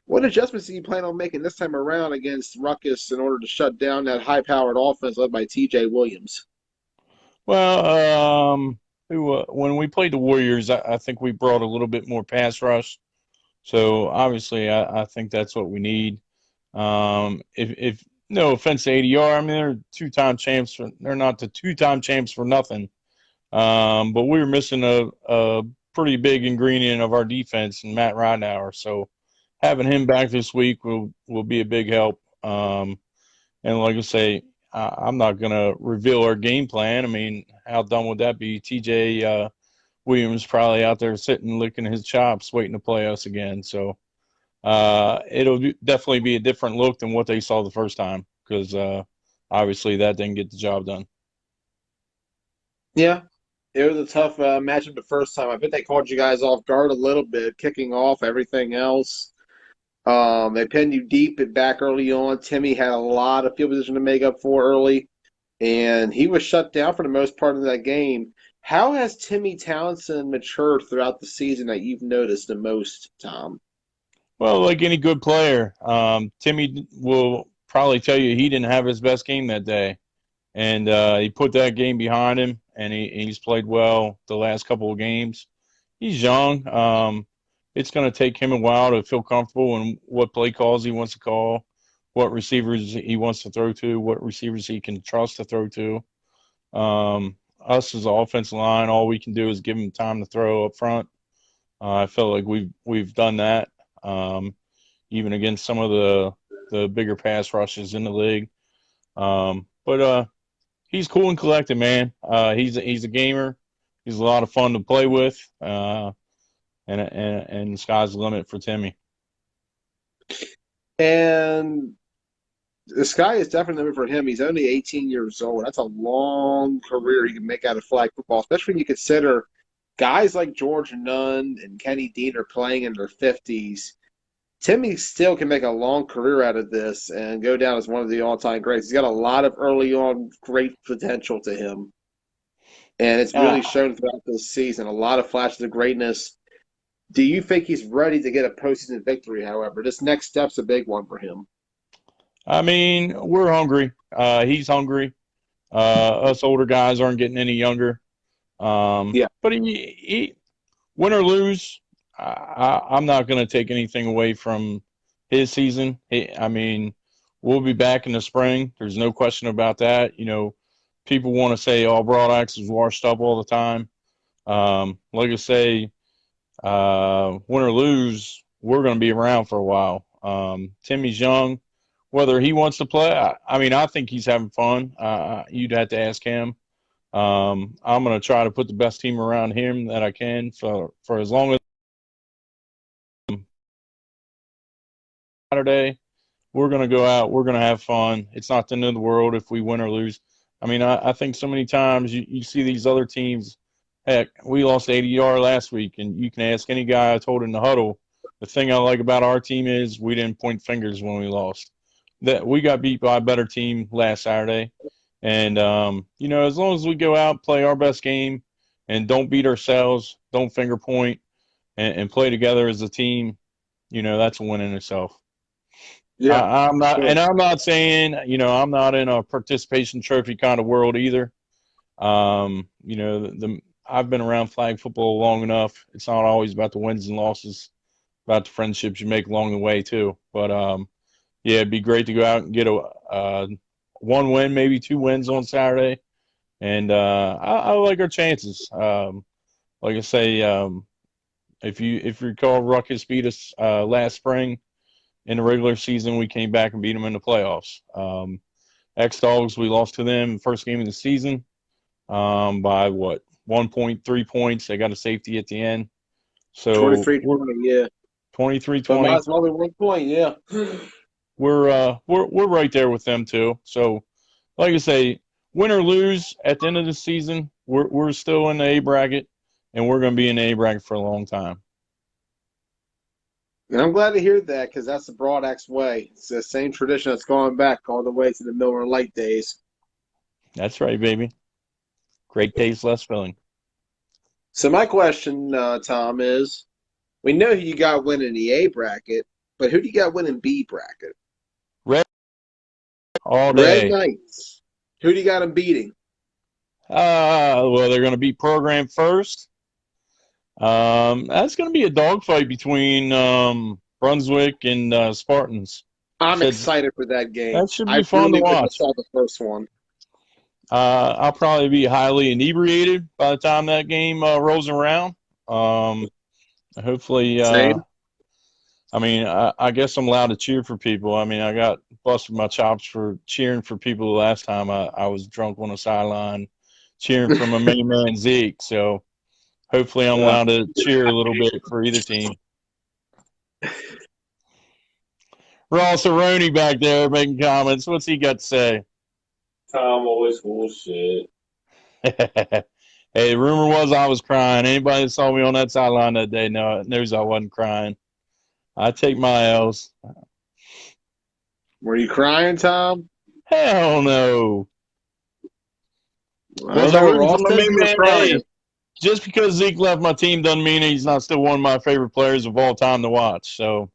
What adjustments do you plan on making this time around against Ruckus in order to shut down that high-powered offense led by TJ Williams? Well, who when we played the Warriors, I think we brought a little bit more pass rush. So obviously, I think that's what we need. If no offense to ADR, I mean they're two-time champs. They're not the two-time champs for nothing. But we were missing a pretty big ingredient of our defense in Matt Ridenhour. So having him back this week will be a big help. And like I say, I'm not going to reveal our game plan. I mean, how dumb would that be? TJ Williams probably out there sitting licking his chops, waiting to play us again. So definitely be a different look than what they saw the first time because obviously that didn't get the job done. Yeah, it was a tough matchup the first time. I bet they caught you guys off guard a little bit, kicking off everything else. They pinned you deep and back early on. Timmy had a lot of field position to make up for early, and he was shut down for the most part of that game. How has Timmy Townsend matured throughout the season that you've noticed the most, Tom? Well, like any good player, Timmy will probably tell you he didn't have his best game that day. And he put that game behind him, and he's played well the last couple of games. He's young. It's going to take him a while to feel comfortable in what play calls he wants to call, what receivers he wants to throw to, what receivers he can trust to throw to. Us as an offensive line, all we can do is give him time to throw up front. I feel like we've done that, even against some of the bigger pass rushes in the league. But he's cool and collected, man. He's a gamer. He's a lot of fun to play with, and the sky's the limit for Timmy. And the sky is definitely the limit for him. He's only 18 years old. That's a long career he can make out of flag football, especially when you consider guys like George Nunn and Kenny Dean are playing in their 50s. Timmy still can make a long career out of this and go down as one of the all-time greats. He's got a lot of early on great potential to him, and it's really shown throughout this season. A lot of flashes of greatness. Do you think he's ready to get a postseason victory, however? This next step's a big one for him. I mean, we're hungry. He's hungry. Us older guys aren't getting any younger. Yeah. But he win or lose, I'm not going to take anything away from his season. I mean, we'll be back in the spring. There's no question about that. You know, people want to say, "Oh, Broadax is washed up all the time." Like I say, win or lose, we're going to be around for a while. Timmy's young. Whether he wants to play, I mean, I think he's having fun. You'd have to ask him. I'm going to try to put the best team around him that I can for as long as Saturday. We're going to go out. We're going to have fun. It's not the end of the world if we win or lose. I mean, I think so many times you see these other teams. Heck, we lost 80-yard last week, and you can ask any guy I told in the huddle. The thing I like about our team is we didn't point fingers when we lost. That we got beat by a better team last Saturday. And, you know, as long as we go out, play our best game, and don't beat ourselves, don't finger point, and play together as a team, you know, that's a win in itself. Yeah. I'm not saying, you know, I'm not in a participation trophy kind of world either. You know, I've been around flag football long enough. It's not always about the wins and losses, about the friendships you make along the way too. But yeah, it'd be great to go out and get a one win, maybe 2 wins on Saturday, and I like our chances. Like I say, if you recall, Ruckus beat us last spring in the regular season. We came back and beat them in the playoffs. X-Dogs, we lost to them first game of the season by 1.3 points. They got a safety at the end. So 23-20, yeah. 23-20. But might as well be 1 point, yeah. We're right there with them too. So, like I say, win or lose at the end of the season, we're still in the A bracket, and we're going to be in the A bracket for a long time. And I'm glad to hear that because that's the Broadax way. It's the same tradition that's going back all the way to the Miller Lite days. That's right, baby. Great taste, less filling. So my question, Tom, is we know who you got winning the A bracket, but who do you got winning B bracket? Red all day. Red Knights. Who do you got them beating? Well, they're going to be program first. That's going to be a dogfight between Brunswick and Spartans. I'm Should excited for that game. That should I be fun to really wish I watch. saw the first one. I'll probably be highly inebriated by the time that game rolls around. Hopefully, Same. I mean, I guess I'm allowed to cheer for people. I mean, I got busted my chops for cheering for people the last time I was drunk on the sideline cheering for my main man Zeke. So hopefully I'm allowed to cheer a little bit for either team. Ross Aroni back there making comments. What's he got to say? Tom always full of shit. Hey, the rumor was I was crying. Anybody that saw me on that sideline that day knows I wasn't crying. I take my L's. Were you crying, Tom? Hell no. I don't know. Ross said you were crying. Hey, just because Zeke left my team doesn't mean he's not still one of my favorite players of all time to watch. So,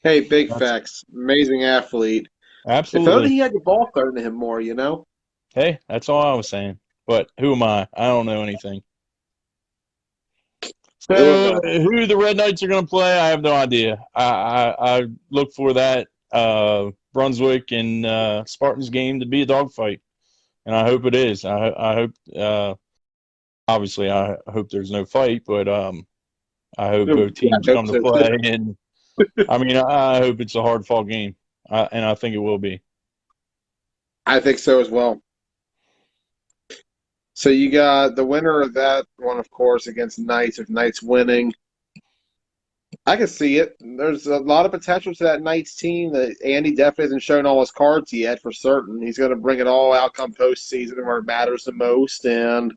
Hey, big facts. Amazing athlete. Absolutely. If only he had the ball thrown to him more, you know? Hey, that's all I was saying. But who am I? I don't know anything. So, who the Red Knights are going to play, I have no idea. I look for that Brunswick and Spartans game to be a dogfight, and I hope it is. I hope, obviously, I hope there's no fight, but I hope both teams come to play. And I mean, I hope it's a hard-fought game, and I think it will be. I think so as well. So you got the winner of that one, of course, against Knights, if Knights winning. I can see it. There's a lot of potential to that Knights team. That Andy definitely hasn't shown all his cards yet for certain. He's going to bring it all out come postseason where it matters the most. And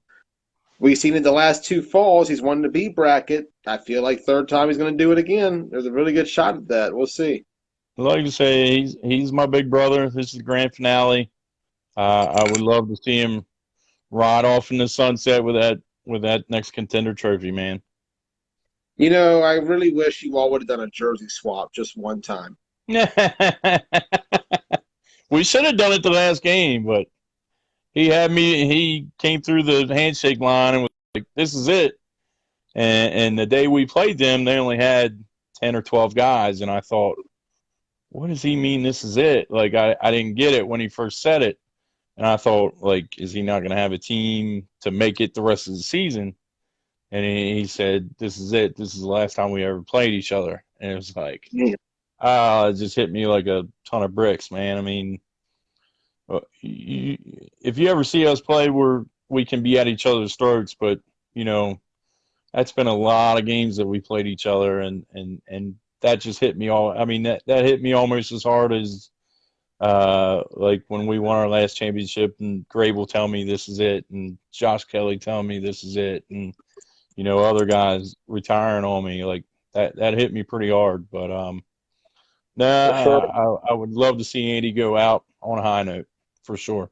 we've seen in the last two falls, he's won the B bracket. I feel like third time he's going to do it again. There's a really good shot at that. We'll see. Like I say, he's my big brother. This is the grand finale. I would love to see him ride off in the sunset with that next contender trophy, man. You know, I really wish you all would have done a jersey swap just one time. We should have done it the last game, but he came through the handshake line and was like, "This is it." And the day we played them, they only had 10 or 12 guys, and I thought, what does he mean this is it? Like I didn't get it when he first said it. And I thought, like, is he not going to have a team to make it the rest of the season? And he said, this is it. This is the last time we ever played each other. And it was like, it just hit me like a ton of bricks, man. I mean, if you ever see us play, we can be at each other's throats. But, you know, that's been a lot of games that we played each other. And that just hit me all. I mean, that hit me almost as hard as, like when we won our last championship and Gray will tell me this is it, and Josh Kelly telling me this is it, and you know other guys retiring on me, like that hit me pretty hard. But I would love to see Andy go out on a high note for sure.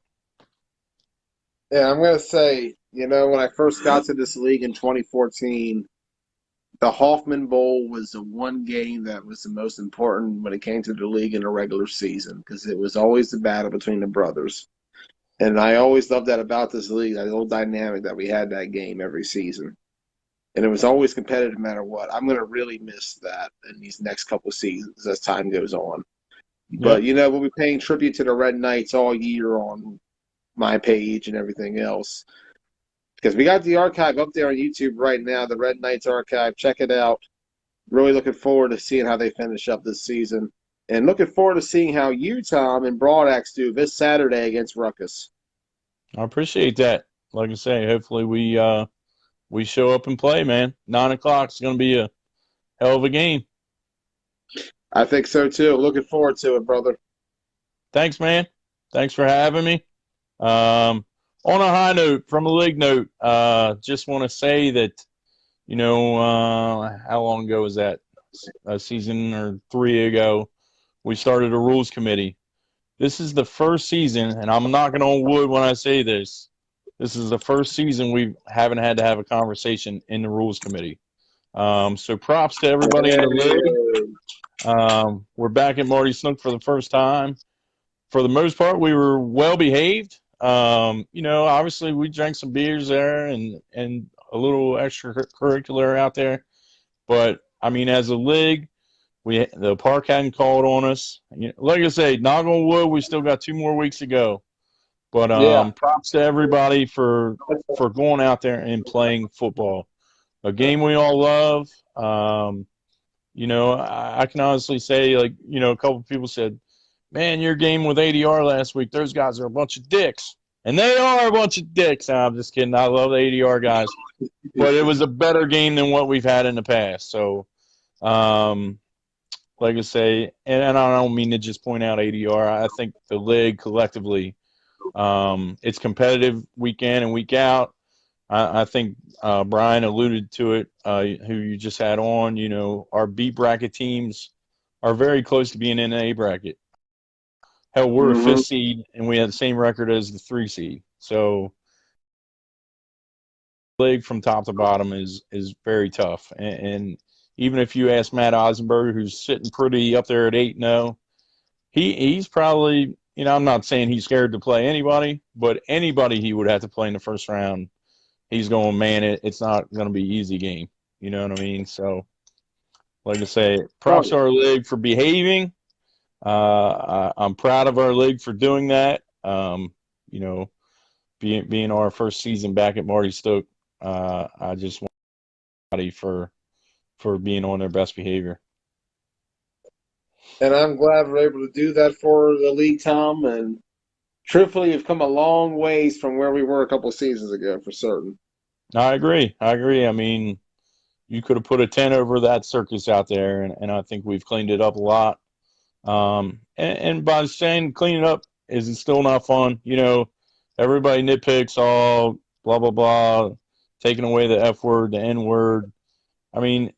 Yeah, I'm gonna say, you know, when I first got to this league in 2014, the Hoffman Bowl was the one game that was the most important when it came to the league in the regular season because it was always the battle between the brothers. And I always loved that about this league, that little dynamic that we had that game every season. And it was always competitive no matter what. I'm going to really miss that in these next couple of seasons as time goes on. Yep. But, you know, we'll be paying tribute to the Red Knights all year on my page and everything else. Because we got the archive up there on YouTube right now, the Red Knights archive. Check it out. Really looking forward to seeing how they finish up this season. And looking forward to seeing how you, Tom, and Broadaxe do this Saturday against Ruckus. I appreciate that. Like I say, hopefully we show up and play, man. 9 o'clock is going to be a hell of a game. I think so, too. Looking forward to it, brother. Thanks, man. Thanks for having me. On a high note, from a league note, just want to say that, you know, how long ago was that? A season or 3 ago, we started a rules committee. This is the first season, and I'm knocking on wood when I say this. This is the first season we haven't had to have a conversation in the rules committee. So props to everybody in the league. We're back at Marty Snook for the first time. For the most part, we were well behaved. Obviously we drank some beers there and a little extracurricular out there. But I mean, as a league, the park hadn't called on us. Like I say, knock on wood, we still got 2 more weeks to go. But Yeah. props to everybody for going out there and playing football, a game we all love. I can honestly say, like, a couple people said, "Man, your game with ADR last week, those guys are a bunch of dicks," and they are a bunch of dicks. I'm just kidding. I love the ADR guys, but it was a better game than what we've had in the past. So, um, like I say, and I don't mean to just point out ADR. I think the league collectively, it's competitive week in and week out. I think Brian alluded to it, who you just had on. Our B bracket teams are very close to being in an A bracket. Hell, we're a Mm-hmm. fifth seed, and we have the same record as the 3 seed. So, league from top to bottom is very tough. And even if you ask Matt Eisenberg, who's sitting pretty up there at 8-0, he's probably, I'm not saying he's scared to play anybody, but anybody he would have to play in the first round, he's going, man, it's not going to be an easy game. You know what I mean? So, like I say, props to our league for behaving. I'm proud of our league for doing that. You know, being our first season back at Marty Stoke, I just want everybody for being on their best behavior. And I'm glad we're able to do that for the league, Tom. And truthfully, we've come a long ways from where we were a couple of seasons ago, for certain. I agree. I mean, you could have put a 10 over that circus out there, and I think we've cleaned it up a lot. And by saying clean it up, is it still not fun? Everybody nitpicks all blah, blah, blah, taking away the F word, the N word. I mean,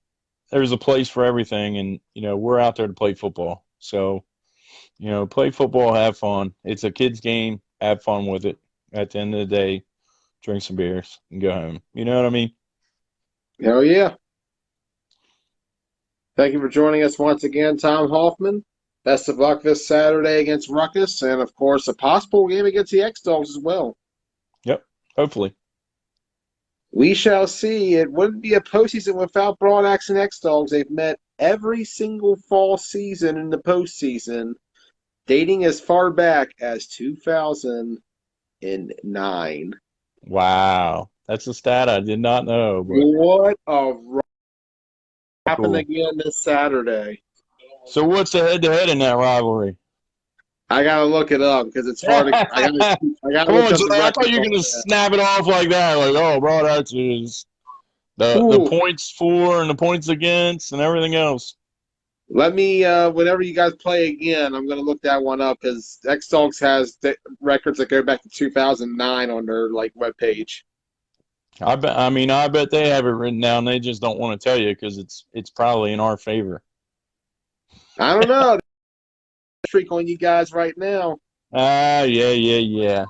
there's a place for everything, and, we're out there to play football. So, play football, have fun. It's a kid's game. Have fun with it. At the end of the day, drink some beers and go home. You know what I mean? Hell yeah. Thank you for joining us once again, Tom Hoffman. Best of luck this Saturday against Ruckus, and of course, a possible game against the X Dogs as well. Yep. Hopefully. We shall see. It wouldn't be a postseason without Broad Axe and X Dogs. They've met every single fall season in the postseason, dating as far back as 2009. Wow. That's a stat I did not know, but What a run happened cool. again this Saturday. So what's the head-to-head in that rivalry? I gotta look it up because it's hard to. I gotta Come look on, up Jay, the I thought records you were on gonna that. snap it off like that, like, oh, bro, that's is the Ooh, points for and the points against and everything else. let me. Whenever you guys play again, I'm gonna look that one up because X Dogs has records that go back to 2009 on their webpage. I bet they have it written down. They just don't want to tell you because it's probably in our favor. I don't know. Streak on you guys right now. Yeah.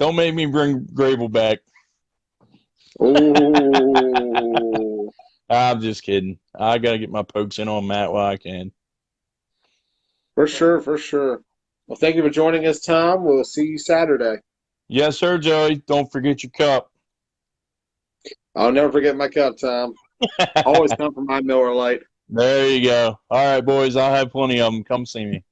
Don't make me bring Grable back. Oh, I'm just kidding. I gotta get my pokes in on Matt while I can. for sure, for sure. Well, thank you for joining us, Tom. We'll see you Saturday. Yes, sir, Joey. Don't forget your cup. I'll never forget my cup, Tom. Always come from my Miller Lite. There you go. All right, boys. I'll have plenty of them. Come see me.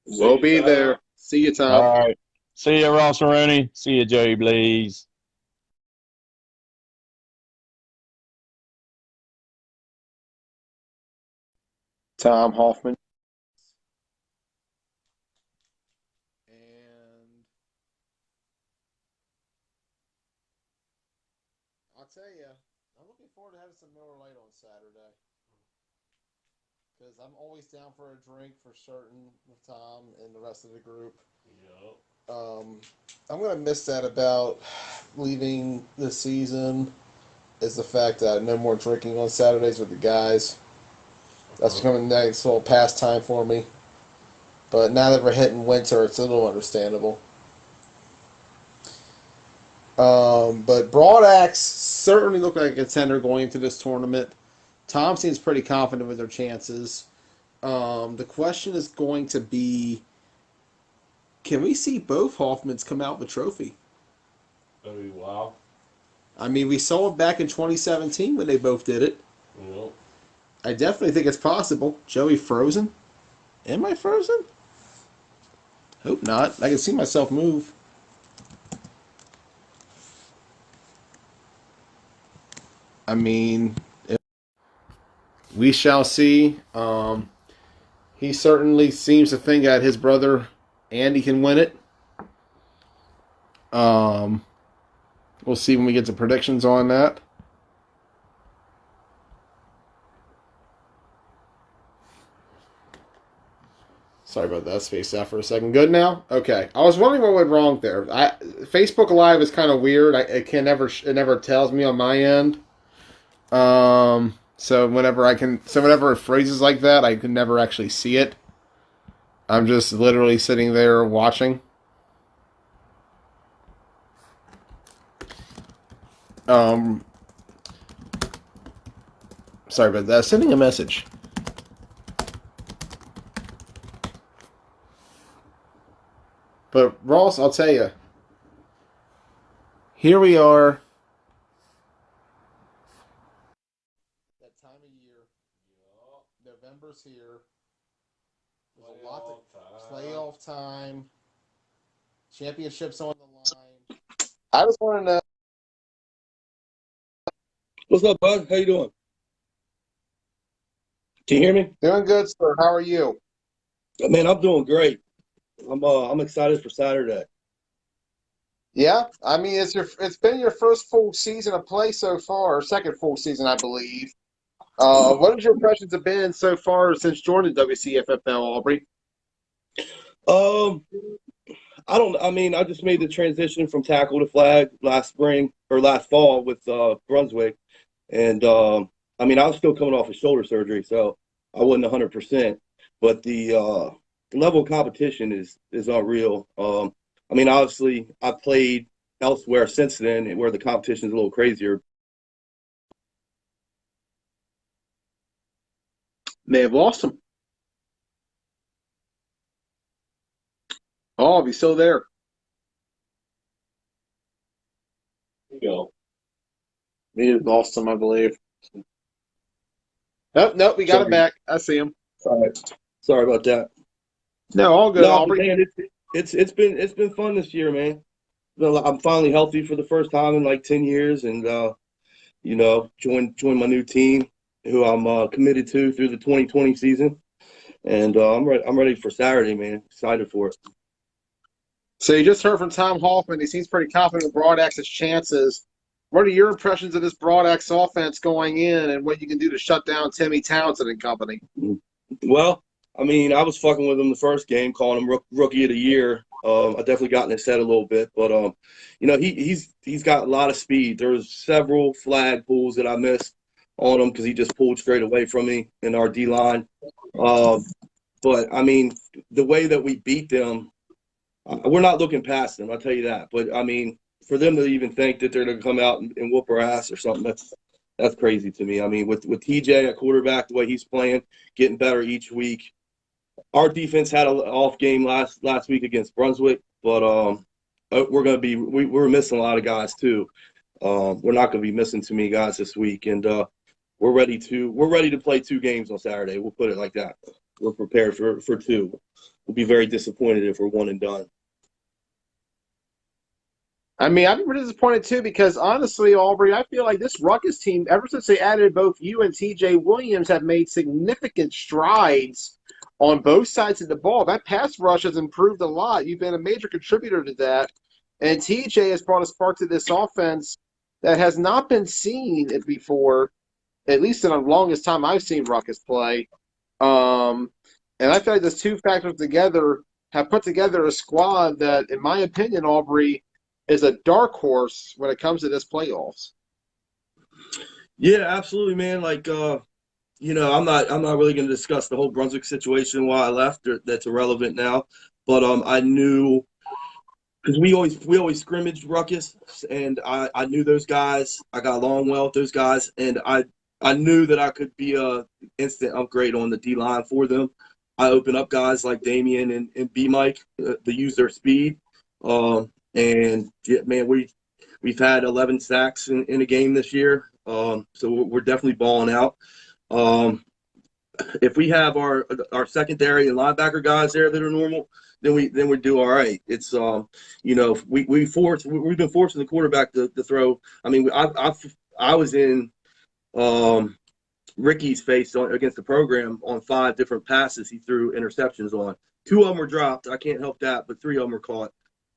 We'll be there. See you, Tom. All right. See you, Ross Rooney. See you, Joey Blaze. Tom Hoffman. And I'll tell you, I'm looking forward to having some Miller Lite on Saturday. Because I'm always down for a drink for certain with Tom and the rest of the group. Yep. I'm going to miss that about leaving this season is the fact that no more drinking on Saturdays with the guys. That's becoming a nice little pastime for me. But now that we're hitting winter, it's a little understandable. But Broad Axe certainly look like a contender going into this tournament. Tom seems pretty confident with their chances. The question is going to be, Can we see both Hoffmans come out with a trophy? That'd be wild. I mean, we saw it back in 2017 when they both did it. Yep. I definitely think it's possible. Joey frozen? Am I frozen? Hope not. I can see myself move. I mean, we shall see. He certainly seems to think that his brother Andy can win it. We'll see when we get to predictions on that. Sorry about that. Spaced out for a second. Good now? Okay. I was wondering what went wrong there. Facebook Live is kind of weird. It never tells me on my end. So whenever it phrases like that, I can never actually see it. I'm just literally sitting there watching. Sorry about that. Sending a message. But Ross, I'll tell you. Here we are. That time of year. November's here. There's a lot to playoff time. Championships on the line. I just want to know. What's up, bud? How you doing? Can you hear me? Doing good, sir. How are you? Man, I'm doing great. I'm excited for Saturday. Yeah, I mean it's been your first full season of play so far, or second full season, I believe. What have your impressions have been so far since joining WCFFL, Aubrey? I just made the transition from tackle to flag last fall with Brunswick, and I was still coming off of shoulder surgery, so I wasn't 100%. But the level of competition is unreal. Obviously, I played elsewhere since then, where the competition is a little crazier. May have lost him. Oh, he's still there. You go. We have lost him, I believe. Nope, we got him back. I see him. Sorry about that. No, all good, No, Aubrey. man, it's been fun this year, man. I'm finally healthy for the first time in like 10 years, and joined my new team, who I'm committed to through the 2020 season, and I'm ready for Saturday, man. Excited for it. So you just heard from Tom Hoffman. He seems pretty confident in Broadax's chances. What are your impressions of this Broadax offense going in, and what you can do to shut down Timmy Townsend and company? Well, I was fucking with him the first game, calling him rookie of the year. I definitely got in his head a little bit, but he's got a lot of speed. There's several flag pulls that I missed on him because he just pulled straight away from me in our D line. But the way that we beat them, we're not looking past them. I'll tell you that. But for them to even think that they're going to come out and whoop our ass or something, that's crazy to me. With TJ at quarterback, the way he's playing, getting better each week. Our defense had an off game last week against Brunswick, but we're missing a lot of guys too. We're not going to be missing too many guys this week, and we're ready to play 2 games on Saturday. We'll put it like that. We're prepared for 2. We'll be very disappointed if we're 1 and done. I've been really disappointed too because honestly, Aubrey, I feel like this Ruckus team, ever since they added both you and TJ Williams, have made significant strides on both sides of the ball. That pass rush has improved a lot. You've been a major contributor to that. And TJ has brought a spark to this offense that has not been seen before, at least in the longest time I've seen Ruckus play. And I feel like those 2 factors together have put together a squad that, in my opinion, Aubrey, is a dark horse when it comes to this playoffs. Yeah, absolutely, man. I'm not really going to discuss the whole Brunswick situation why I left. That's irrelevant now. But I knew, because we always scrimmaged Ruckus, and I knew those guys. I got along well with those guys, and I knew that I could be a instant upgrade on the D line for them. I open up guys like Damian and B Mike to use their speed. And yeah, man, we've had 11 sacks in a game this year. So we're definitely balling out. If we have our secondary and linebacker guys there that are normal, then we do all right. It's we've been forcing the quarterback to throw. I mean, I was in Ricky's face against the program on 5 different passes he threw interceptions on. 2 of them were dropped. I can't help that, but 3 of them were caught.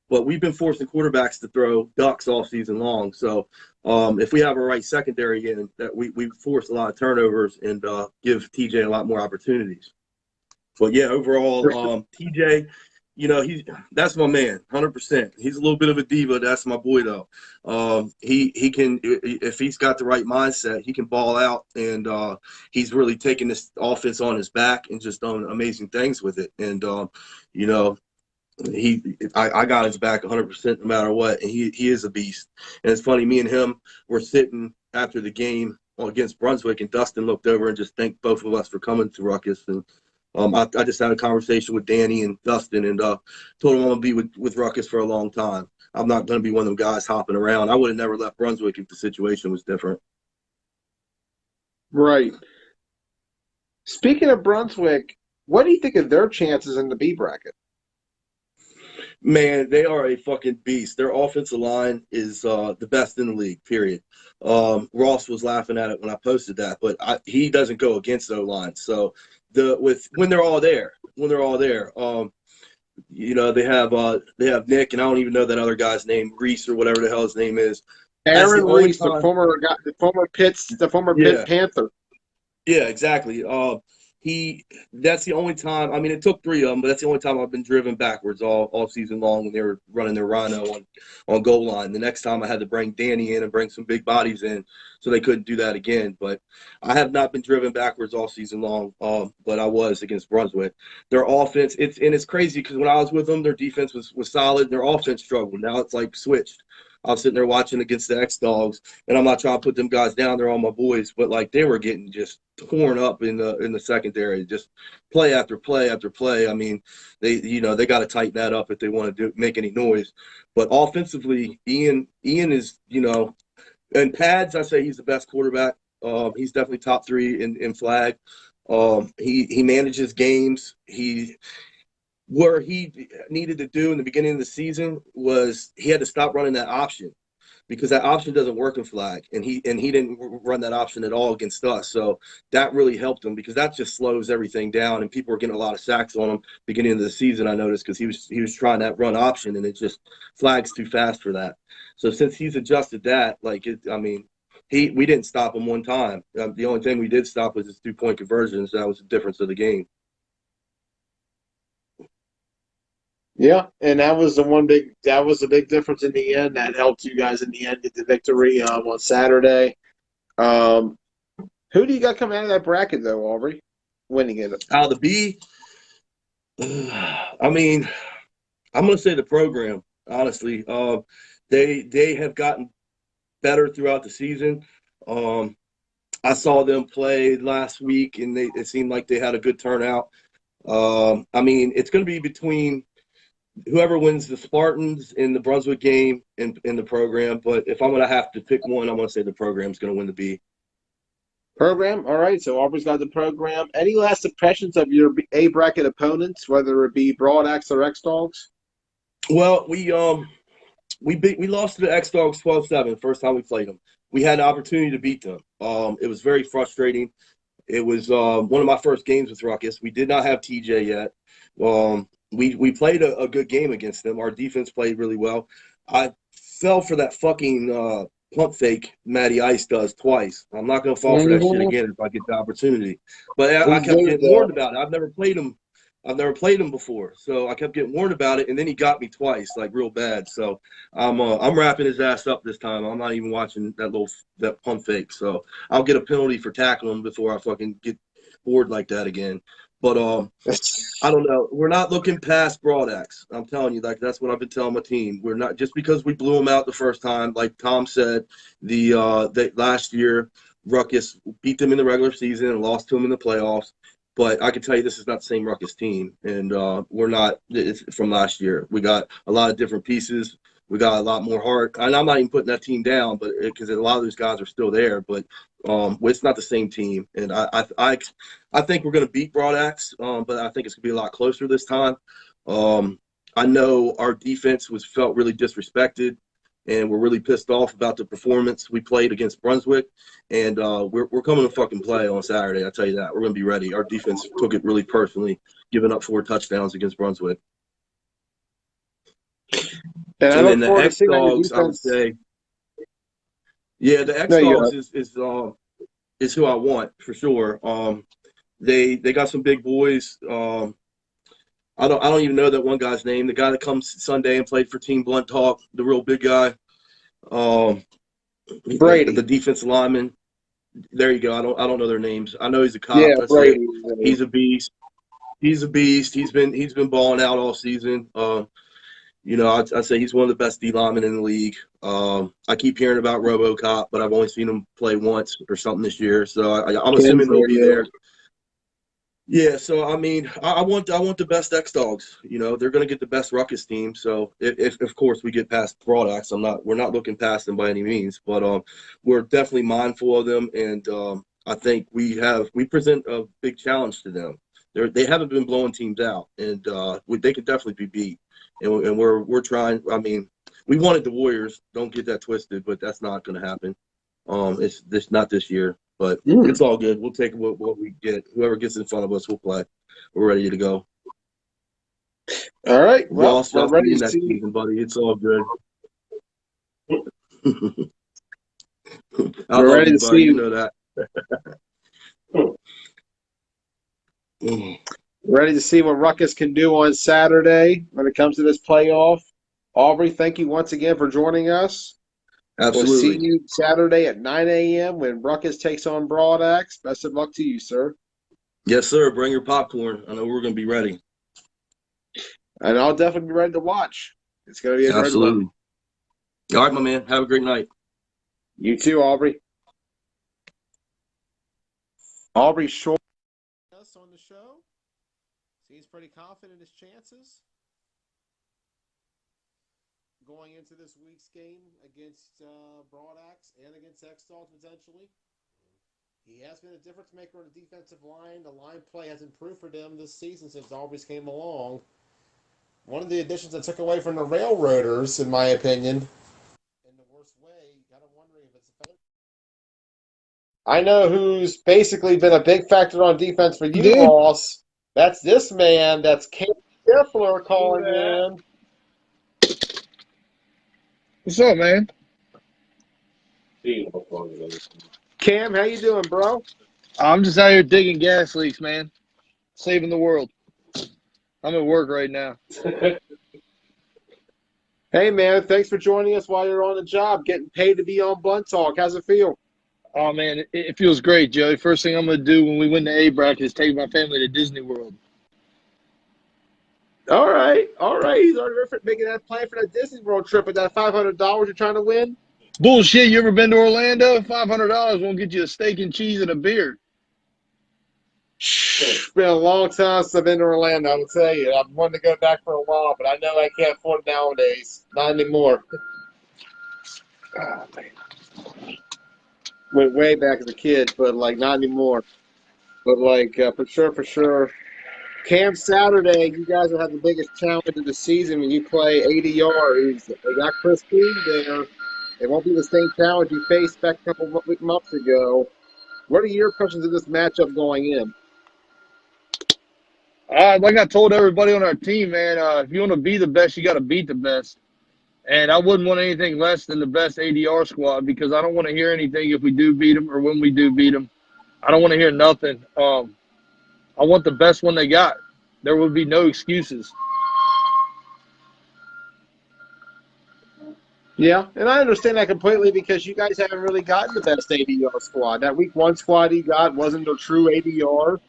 But we've been forcing quarterbacks to throw ducks all season long. So if we have our right secondary in, that we force a lot of turnovers and give TJ a lot more opportunities. But yeah, overall, TJ, that's my man, 100%. He's a little bit of a diva. That's my boy though. He can, if he's got the right mindset, he can ball out, and he's really taking this offense on his back and just done amazing things with it. And I got his back 100% no matter what, and he is a beast. And it's funny, me and him were sitting after the game against Brunswick, and Dustin looked over and just thanked both of us for coming to Ruckus. And I just had a conversation with Danny and Dustin, and told him I'm going to be with Ruckus for a long time. I'm not going to be one of them guys hopping around. I would have never left Brunswick if the situation was different. Right. Speaking of Brunswick, what do you think of their chances in the B bracket? Man, they are a fucking beast. Their offensive line is the best in the league, period. Ross was laughing at it when I posted that, but he doesn't go against O-line. So when they're all there, they have Nick, and I don't even know that other guy's name, Reese or whatever the hell his name is. Aaron Reese, the former Pitts Panther. Yeah, exactly. That's the only time. I mean, it took 3 of them, but that's the only time I've been driven backwards all season long when they were running their rhino on goal line. The next time I had to bring Danny in and bring some big bodies in, so they couldn't do that again. But I have not been driven backwards all season long. But I was against Brunswick. Their offense, it's crazy because when I was with them, their defense was solid. Their offense struggled. Now it's like switched. I was sitting there watching against the X-Dogs, and I'm not trying to put them guys down. They're all my boys, but like they were getting just torn up in the secondary, just play after play after play. I mean, they got to tighten that up if they want to make any noise. But offensively, Ian is, in pads, I say he's the best quarterback. He's definitely top 3 in flag. He manages games. Where he needed to do in the beginning of the season was he had to stop running that option, because that option doesn't work in flag, and he didn't run that option at all against us. So that really helped him, because that just slows everything down, and people were getting a lot of sacks on him beginning of the season. I noticed, because he was trying that run option, and it just flags too fast for that. So since he's adjusted that, we didn't stop him one time. The only thing we did stop was his 2-point conversions. That was the difference of the game. Yeah, and that was the big difference in the end. That helped you guys in the end get the victory on Saturday. Who do you got coming out of that bracket though, Aubrey? Winning it out of the B. I mean, I'm going to say the program. Honestly, they have gotten better throughout the season. I saw them play last week, and it seemed like they had a good turnout. I mean, it's going to be between whoever wins the Spartans in the Brunswick game in the program. But if I'm going to have to pick one, I'm going to say the program's going to win the B. Program? All right, so Auburn's got the program. Any last impressions of your A bracket opponents, whether it be Broad Axe or X-Dogs? Well, we lost to the X-Dogs 12-7 first time we played them. We had an opportunity to beat them. It was very frustrating. It was one of my first games with Ruckus. We did not have TJ yet. We played a good game against them. Our defense played really well. I fell for that fucking pump fake Matty Ice does twice. I'm not going to fall for that shit again if I get the opportunity. But I kept getting warned about it. I've never played him before, so I kept getting warned about it, and then he got me twice, like real bad. So I'm wrapping his ass up this time. I'm not even watching that pump fake. So I'll get a penalty for tackling him before I fucking get bored like that again. But I don't know. We're not looking past Broad Axe. I'm telling you, like that's what I've been telling my team. We're not, just because we blew them out the first time. Like Tom said, the last year Ruckus beat them in the regular season and lost to them in the playoffs. But I can tell you this is not the same Ruckus team, and we're not. It's from last year. We got a lot of different pieces. We got a lot more heart, and I'm not even putting that team down, but because a lot of those guys are still there, but it's not the same team. And I think we're going to beat Broadax, but I think it's going to be a lot closer this time. I know our defense felt really disrespected, and we're really pissed off about the performance we played against Brunswick. And we're coming to fucking play on Saturday. I tell you that. We're going to be ready. Our defense took it really personally, giving up 4 touchdowns against Brunswick. And I And look then the forward to X seeing how your Dogs, I would defense. say, yeah, the X No, you Dogs is who I want for sure. They got some big boys. I don't even know that one guy's name. The guy that comes Sunday and played for Team Blunt Talk, the real big guy. Brady. The defensive lineman. There you go. I don't know their names. I know he's a Yeah, cop. That's it. Brady. He's a beast. He's a beast. He's been balling out all season. I'd say he's one of the best D linemen in the league. I keep hearing about RoboCop, but I've only seen him play once or something this year. So I'm assuming he'll be there. Yeah, so I mean, I want the best X Dogs. They're going to get the best Ruckus team. So if of course we get past Broadax, we're not looking past them by any means, but we're definitely mindful of them, and I think we present a big challenge to them. They haven't been blowing teams out, and they can definitely be beat. And we're trying. I mean, we wanted the Warriors. Don't get that twisted, but that's not going to happen. It's not this year. But it's all good. We'll take what we get. Whoever gets in front of us, we'll play. We're ready to go. All right. Well, Ross, we're I'll ready see you to next see. season, buddy. It's all good. I We're love ready you, to buddy. see. You know that. Ready to see what Ruckus can do on Saturday when it comes to this playoff. Aubrey, thank you once again for joining us. Absolutely. We'll see you Saturday at 9 a.m. when Ruckus takes on Broadax. Best of luck to you, sir. Yes, sir. Bring your popcorn. I know we're going to be ready. And I'll definitely be ready to watch. It's going to be a good Absolutely. one. All right, my man. Have a great night. You too, Aubrey. Aubrey Short us on the show. Seems pretty confident in his chances going into this week's game against Broadax and against X-Dogs potentially. He has been a difference maker on the defensive line. The line play has improved for them this season since Aubrey's came along. One of the additions that took away from the Railroaders, in my opinion, in the worst way. Kind of wondering if it's effective. I know who's basically been a big factor on defense for you, Ross. That's this man. That's Cam Scheffler calling in. What's up, man? Cam, how you doing, bro? I'm just out here digging gas leaks, man. Saving the world. I'm at work right now. Hey, man, thanks for joining us while you're on the job, getting paid to be on Blunt Talk. How's it feel? Oh, man, it feels great, Joey. First thing I'm going to do when we win the A bracket is take my family to Disney World. All right. He's already making that plan for that Disney World trip with that $500 you're trying to win. Bullshit, you ever been to Orlando? $500 won't get you a steak and cheese and a beer. It's been a long time since I've been to Orlando, I will tell you. I've wanted to go back for a while, but I know I can't afford it nowadays. Not anymore. Oh, man. Went way back as a kid, but, not anymore. But, for sure. Cam, Saturday, you guys will have the biggest challenge of the season when you play 80 yards. They got Chris Boone there. It won't be the same challenge you faced back a couple of months ago. What are your impressions of this matchup going in? Like I told everybody on our team, man, if you want to be the best, you got to beat the best. And I wouldn't want anything less than the best ADR squad because I don't want to hear anything if we do beat them or when we do beat them. I don't want to hear nothing. I want the best one they got. There would be no excuses. Yeah, and I understand that completely because you guys haven't really gotten the best ADR squad. That week one squad you got wasn't a true ADR.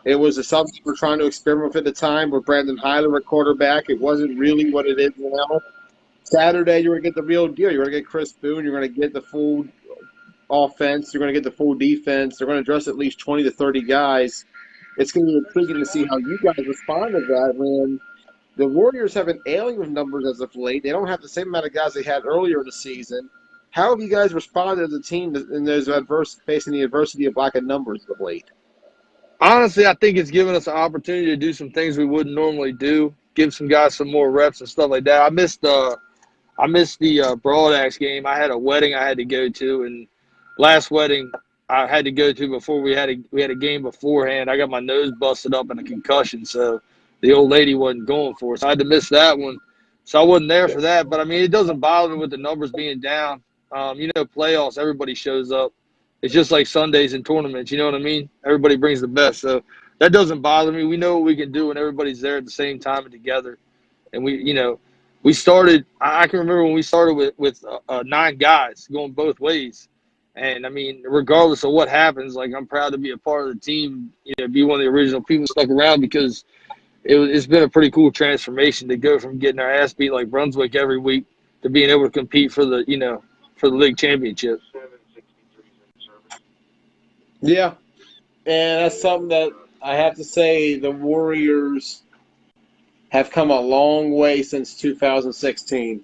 It was something we're trying to experiment with at the time with Brandon Hyler at quarterback. It wasn't really what it is now. Saturday, you're going to get the real deal. You're going to get Chris Boone. You're going to get the full offense. You're going to get the full defense. They're going to dress at least 20 to 30 guys. it's going to be intriguing to see how you guys respond to that when the Warriors have been ailing with numbers as of late. They don't have the same amount of guys they had earlier in the season. How have you guys responded as a team in those facing the adversity of lack of numbers of late? Honestly, I think it's given us an opportunity to do some things we wouldn't normally do. Give some guys some more reps and stuff like that. I missed the Broad Axe game. I had a wedding I had to go to, and last wedding I had to go to before we had a game beforehand. I got my nose busted up and a concussion, so the old lady wasn't going for it. So I had to miss that one. So I wasn't there for that. But I mean, it doesn't bother me with the numbers being down. Playoffs, everybody shows up. It's just like Sundays in tournaments. You know what I mean? Everybody brings the best. So that doesn't bother me. We know what we can do when everybody's there at the same time and together. And we started. I can remember when we started with 9 guys going both ways. And I mean, regardless of what happens, like I'm proud to be a part of the team. Be one of the original people stuck around because it's been a pretty cool transformation to go from getting our ass beat like Brunswick every week to being able to compete for the league championship. Yeah, and that's something that I have to say the Warriors have come a long way since 2016.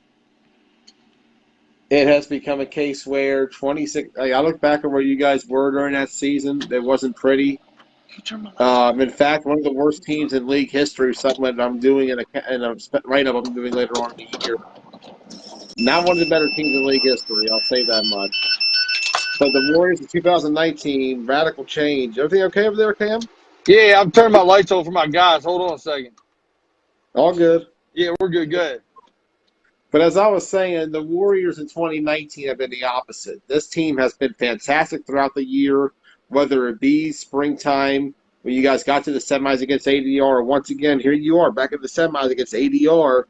It has become a case where 26. I look back at where you guys were during that season. It wasn't pretty. In fact, one of the worst teams in league history. Something that I'm doing in a write-up I'm doing later on in the year. Not one of the better teams in league history. I'll say that much. But the Warriors in 2019, radical change. Everything okay over there, Cam? Yeah, I'm turning my lights on for my guys. Hold on a second. All good. Yeah, we're good. Good. But as I was saying, the Warriors in 2019 have been the opposite. This team has been fantastic throughout the year, whether it be springtime, when you guys got to the semis against ADR, or once again, here you are back in the semis against ADR.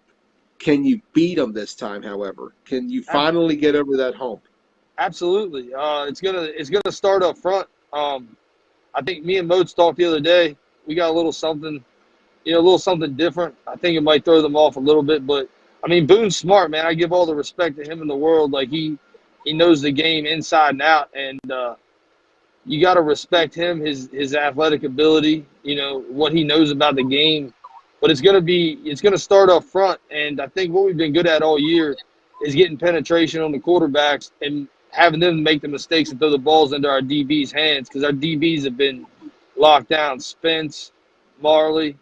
Can you beat them this time, however? Can you finally get over that hump? Absolutely. It's gonna start up front. I think me and Moats talked the other day. We got a little something different. I think it might throw them off a little bit, but I mean, Boone's smart, man. I give all the respect to him in the world. Like he knows the game inside and out, and you got to respect him, his athletic ability. What he knows about the game. But it's gonna start up front, and I think what we've been good at all year is getting penetration on the quarterbacks and having them make the mistakes and throw the balls into our DBs' hands because our DBs have been locked down. Spence, Marley,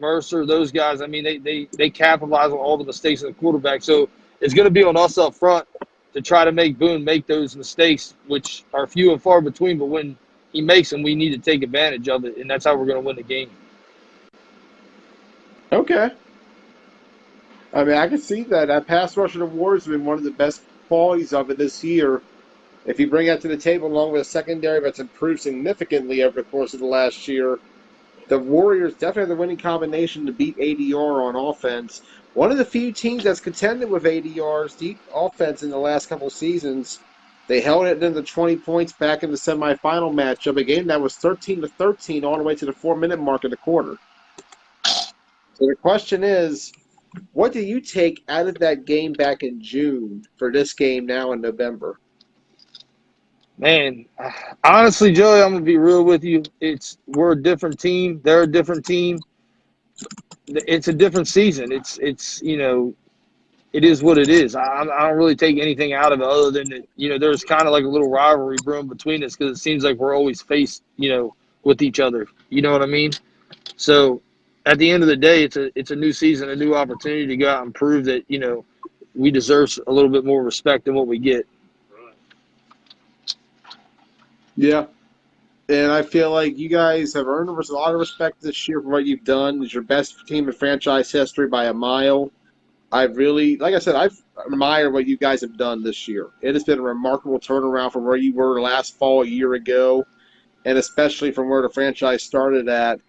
Mercer, those guys, I mean, they capitalize on all the mistakes of the quarterback. So it's going to be on us up front to try to make Boone make those mistakes, which are few and far between. But when he makes them, we need to take advantage of it, and that's how we're going to win the game. Okay. I mean, I can see that. That pass rush of the Warriors has been one of the best qualities of it this year. If you bring that to the table along with a secondary that's improved significantly over the course of the last year, the Warriors definitely have the winning combination to beat ADR on offense. One of the few teams that's contended with ADR's deep offense in the last couple of seasons. They held it into 20 points back in the semifinal matchup, a game that was 13-13 all the way to the 4-minute mark of the quarter. So the question is, what do you take out of that game back in June for this game now in November? Man, honestly, Joey, I'm gonna be real with you. We're a different team. They're a different team. It's a different season. It is what it is. I don't really take anything out of it other than that. There's kind of like a little rivalry brewing between us because it seems like we're always faced, with each other. You know what I mean? So at the end of the day, it's a new season, a new opportunity to go out and prove that we deserve a little bit more respect than what we get. Yeah. And I feel like you guys have earned a lot of respect this year for what you've done. It's your best team in franchise history by a mile. I've admired what you guys have done this year. It has been a remarkable turnaround from where you were last fall a year ago, and especially from where the franchise started at.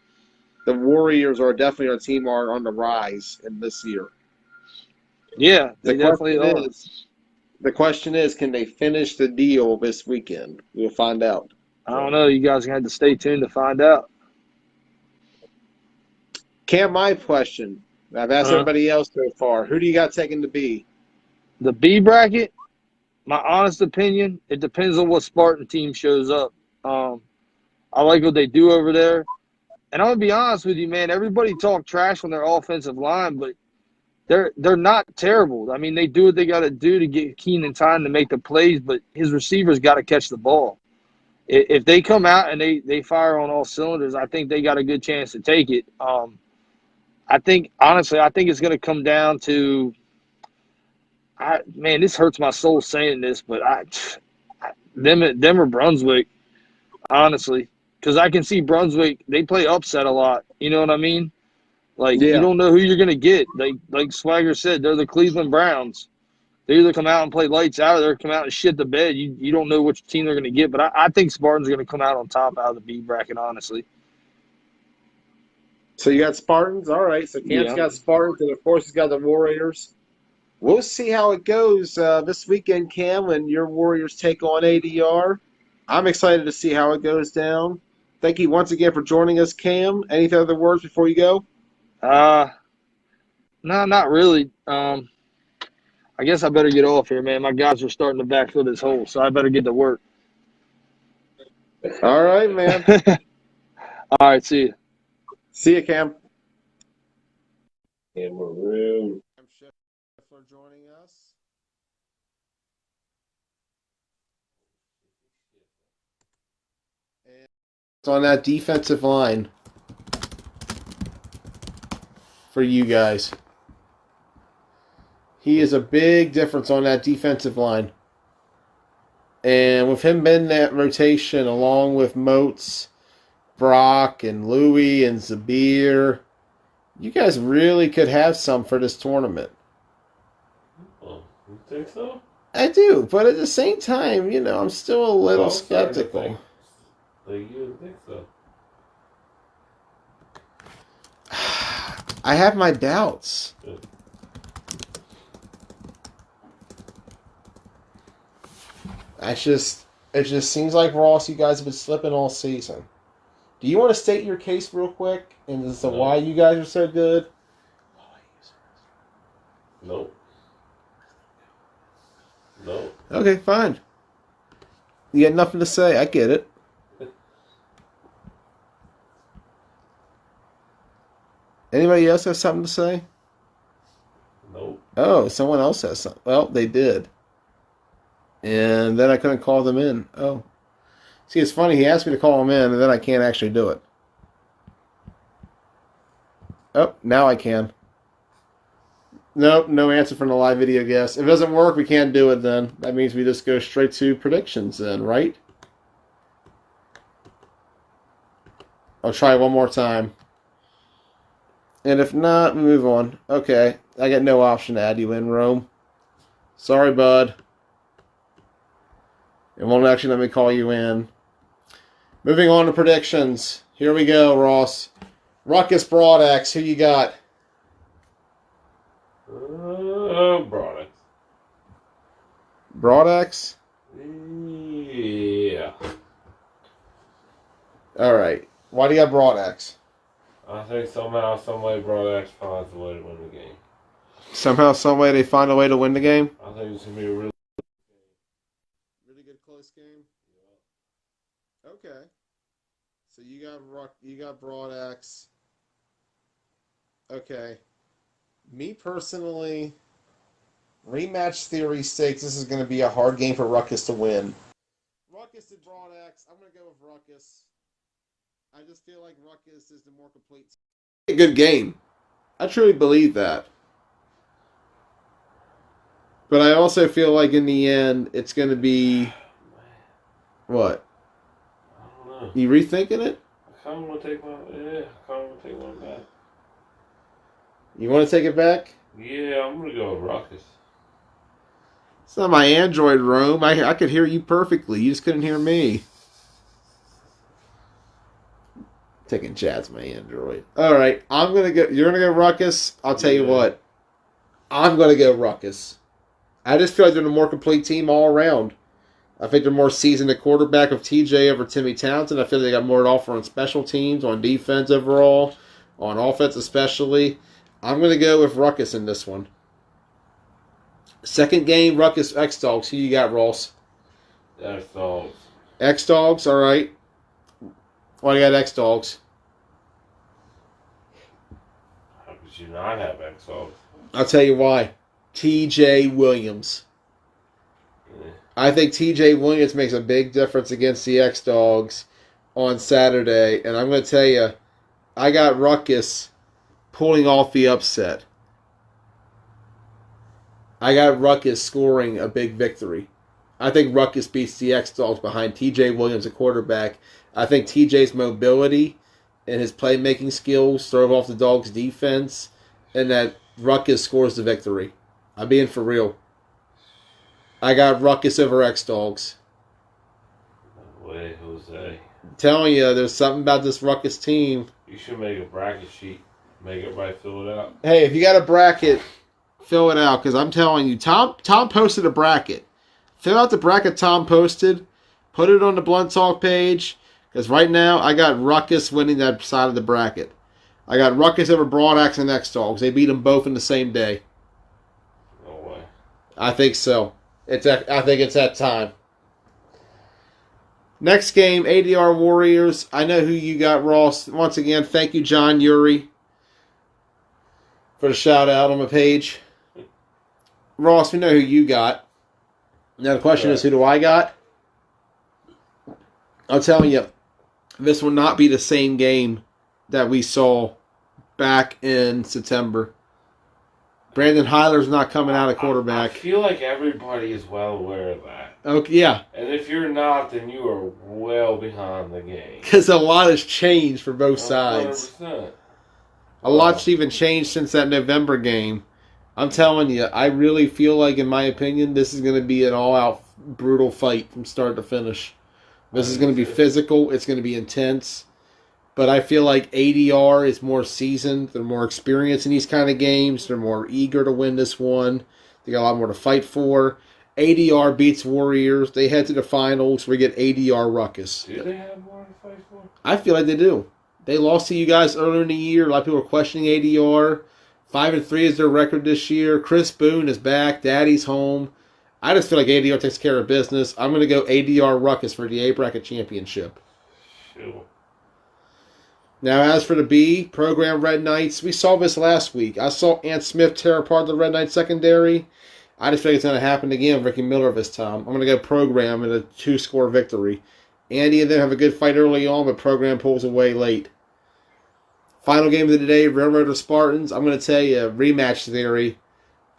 The Warriors are definitely a team are on the rise in this year. Yeah, they definitely are. The question is, can they finish the deal this weekend? We'll find out. I don't know. You guys are going to have to stay tuned to find out. Cam, my question. I've asked everybody else so far. Who do you got taking the B? The B bracket, my honest opinion, it depends on what Spartan team shows up. I like what they do over there. And I'm gonna be honest with you, man. Everybody talk trash on their offensive line, but they're not terrible. I mean, they do what they got to do to get Keenan time to make the plays, but his receivers got to catch the ball. If they come out and they fire on all cylinders, I think they got a good chance to take it. I think honestly, I think it's going to come down to. Man, this hurts my soul saying this, but them or Brunswick, honestly, because I can see Brunswick. They play upset a lot. You know what I mean? Like you Yeah. don't know who you're going to get. Like Swagger said, they're the Cleveland Browns. They either come out and play lights out, or they come out and shit the bed. You don't know which team they're going to get, but I think Spartans are going to come out on top out of the B bracket. Honestly, So you got Spartans, all right. So Cam's Yeah. got Spartans, and of course he's got the Warriors. We'll see how it goes this weekend, Cam, when your Warriors take on ADR. I'm excited to see how it goes down. Thank you once again for joining us, Cam. Any other words before you go? no, not really. I guess I better get off here, man. My guys are starting to backfill this hole, so I better get to work. All right, man. All right, see you. See you, Cam. Cameroon. I'm for joining us. And it's on that defensive line for you guys. He is a big difference on that defensive line. And with him in that rotation, along with Moats, Brock, and Louie, and Zabir, you guys really could have some for this tournament. Oh, you think so? I do, but at the same time, I'm still a little I'm starting to skeptical. think like you think so. I have my doubts. Good. It just seems like Ross, you guys have been slipping all season. Do you want to state your case real quick and as to No. why you guys are so good? Nope. Nope. Okay, fine. You got nothing to say. I get it. Anybody else have something to say? Nope. Oh, someone else has something. Well, they did. And then I couldn't call them in. Oh. See, it's funny. He asked me to call him in, and then I can't actually do it. Oh, now I can. Nope, no answer from the live video guest. If it doesn't work, we can't do it then. That means we just go straight to predictions then, right? I'll try one more time. And if not, we move on. Okay, I got no option to add you in, Rome. Sorry, bud. It won't actually let me call you in. Moving on to predictions. Here we go, Ross. Ruckus Broadaxe, who you got? Broadaxe. Broadaxe? Yeah. All right. Why do you got Broadaxe? I think somehow, some way, Broadaxe finds a way to win the game. Somehow, some way, they find a way to win the game? I think it's gonna be a really. Really good close game? Okay. So you got Broadaxe. Okay. Me personally, rematch theory stakes, this is going to be a hard game for Ruckus to win. Ruckus and Broadaxe, I'm going to go with Ruckus. I just feel like Ruckus is the more complete. A good game. I truly believe that. But I also feel like in the end, it's going to be. What? I don't know. You rethinking it? I kind of want to take one back. You want to take it back? Yeah, I'm gonna go with Ruckus. It's not my Android, Rome. I could hear you perfectly. You just couldn't hear me. Taking Chad's my Android. All right, I'm gonna go. You're gonna go Ruckus. I'll tell you Yeah. what. I'm gonna go Ruckus. I just feel like they're the more complete team all around. I think they're more seasoned at quarterback of TJ over Timmy Townsend. I feel they got more to offer on special teams, on defense overall, on offense especially. I'm going to go with Ruckus in this one. Second game, Ruckus X-Dogs. Who you got, Ross? That's all. X-Dogs, all right. Why you got X-Dogs? Did you not have X-Dogs? I'll tell you why. T.J. Williams. I think T.J. Williams makes a big difference against the X-Dogs on Saturday. And I'm going to tell you, I got Ruckus pulling off the upset. I got Ruckus scoring a big victory. I think Ruckus beats the X-Dogs behind T.J. Williams at quarterback. I think T.J.'s mobility and his playmaking skills throw off the Dogs' defense, and that Ruckus scores the victory. I'm being for real. I got Ruckus over X-Dogs. No way, Jose. I'm telling you, there's something about this Ruckus team. You should make a bracket sheet. Make everybody fill it out. Hey, if you got a bracket, fill it out, because I'm telling you, Tom posted a bracket. Fill out the bracket Tom posted. Put it on the Blunt Talk page, because right now I got Ruckus winning that side of the bracket. I got Ruckus over Broadaxe and X-Dogs. They beat them both in the same day. No way. I think so. I think it's that time. Next game, ADR Warriors. I know who you got, Ross. Once again, thank you, John Uri, for the shout out on my page. Ross, we know who you got. Now the question is, who do I got? I'll tell you, this will not be the same game that we saw back in September. Brandon Hyler's not coming out at quarterback. I feel like everybody is well aware of that. Okay, yeah, And if you're not, then you are well behind the game. because a lot has changed for both sides. 100%. A lot's even changed since that November game. I'm telling you, I really feel like, in my opinion, this is going to be an all-out brutal fight from start to finish. This is going to be physical. It's going to be intense. But I feel like ADR is more seasoned. They're more experienced in these kind of games. They're more eager to win this one. They got a lot more to fight for. ADR beats Warriors. They head to the finals. We get ADR Ruckus. Do they have more to fight for? I feel like they do. They lost to you guys earlier in the year. A lot of people are questioning ADR. 5-3 is their record this year. Chris Boone is back. Daddy's home. I just feel like ADR takes care of business. I'm going to go ADR Ruckus for the A Bracket Championship. Sure. Now, as for the B, program Red Knights, we saw this last week. I saw Ant Smith tear apart the Red Knights secondary. I just feel like it's going to happen again with Ricky Miller this time. I'm going to go program in a 2-score victory. Andy and them have a good fight early on, but program pulls away late. Final game of the day, Railroaders Spartans. I'm going to tell you, rematch theory.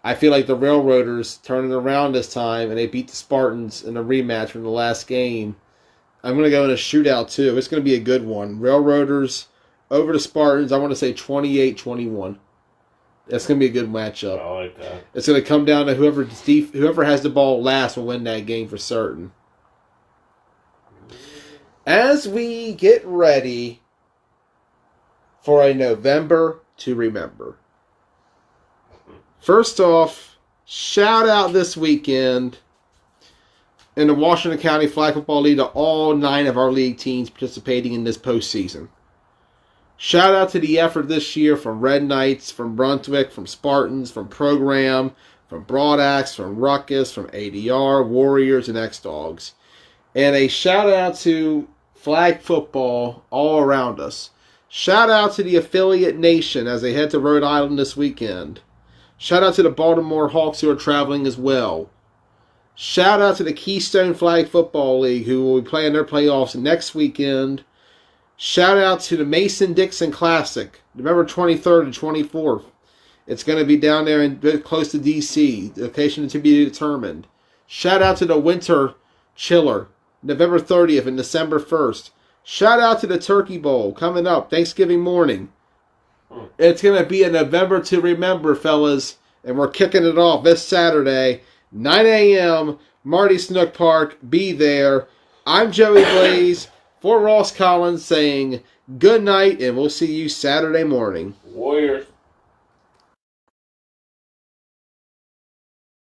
I feel like the Railroaders turning around this time, and they beat the Spartans in a rematch from the last game. I'm going to go in a shootout, too. It's going to be a good one. Railroaders over the Spartans, I want to say 28-21. That's going to be a good matchup. I like that. It's going to come down to whoever has the ball last will win that game for certain. As we get ready for a November to remember. First off, shout out this weekend in the Washington County Flag Football League to all 9 of our league teams participating in this postseason. Shout out to the effort this year from Red Knights, from Brunswick, from Spartans, from Program, from Broadaxe, from Ruckus, from ADR, Warriors, and X-Dogs. And a shout out to flag football all around us. Shout out to the affiliate nation as they head to Rhode Island this weekend. Shout out to the Baltimore Hawks who are traveling as well. Shout out to the Keystone Flag Football League who will be playing their playoffs next weekend. Shout out to the Mason-Dixon Classic, November 23rd and 24th. It's going to be down there close to D.C., the location to be determined. Shout out to the Winter Chiller, November 30th and December 1st. Shout out to the Turkey Bowl coming up Thanksgiving morning. It's going to be a November to remember, fellas, and we're kicking it off this Saturday, 9 a.m., Marty Snook Park. Be there. I'm Joey Blaze for Ross Collins saying good night, and we'll see you Saturday morning. Warriors.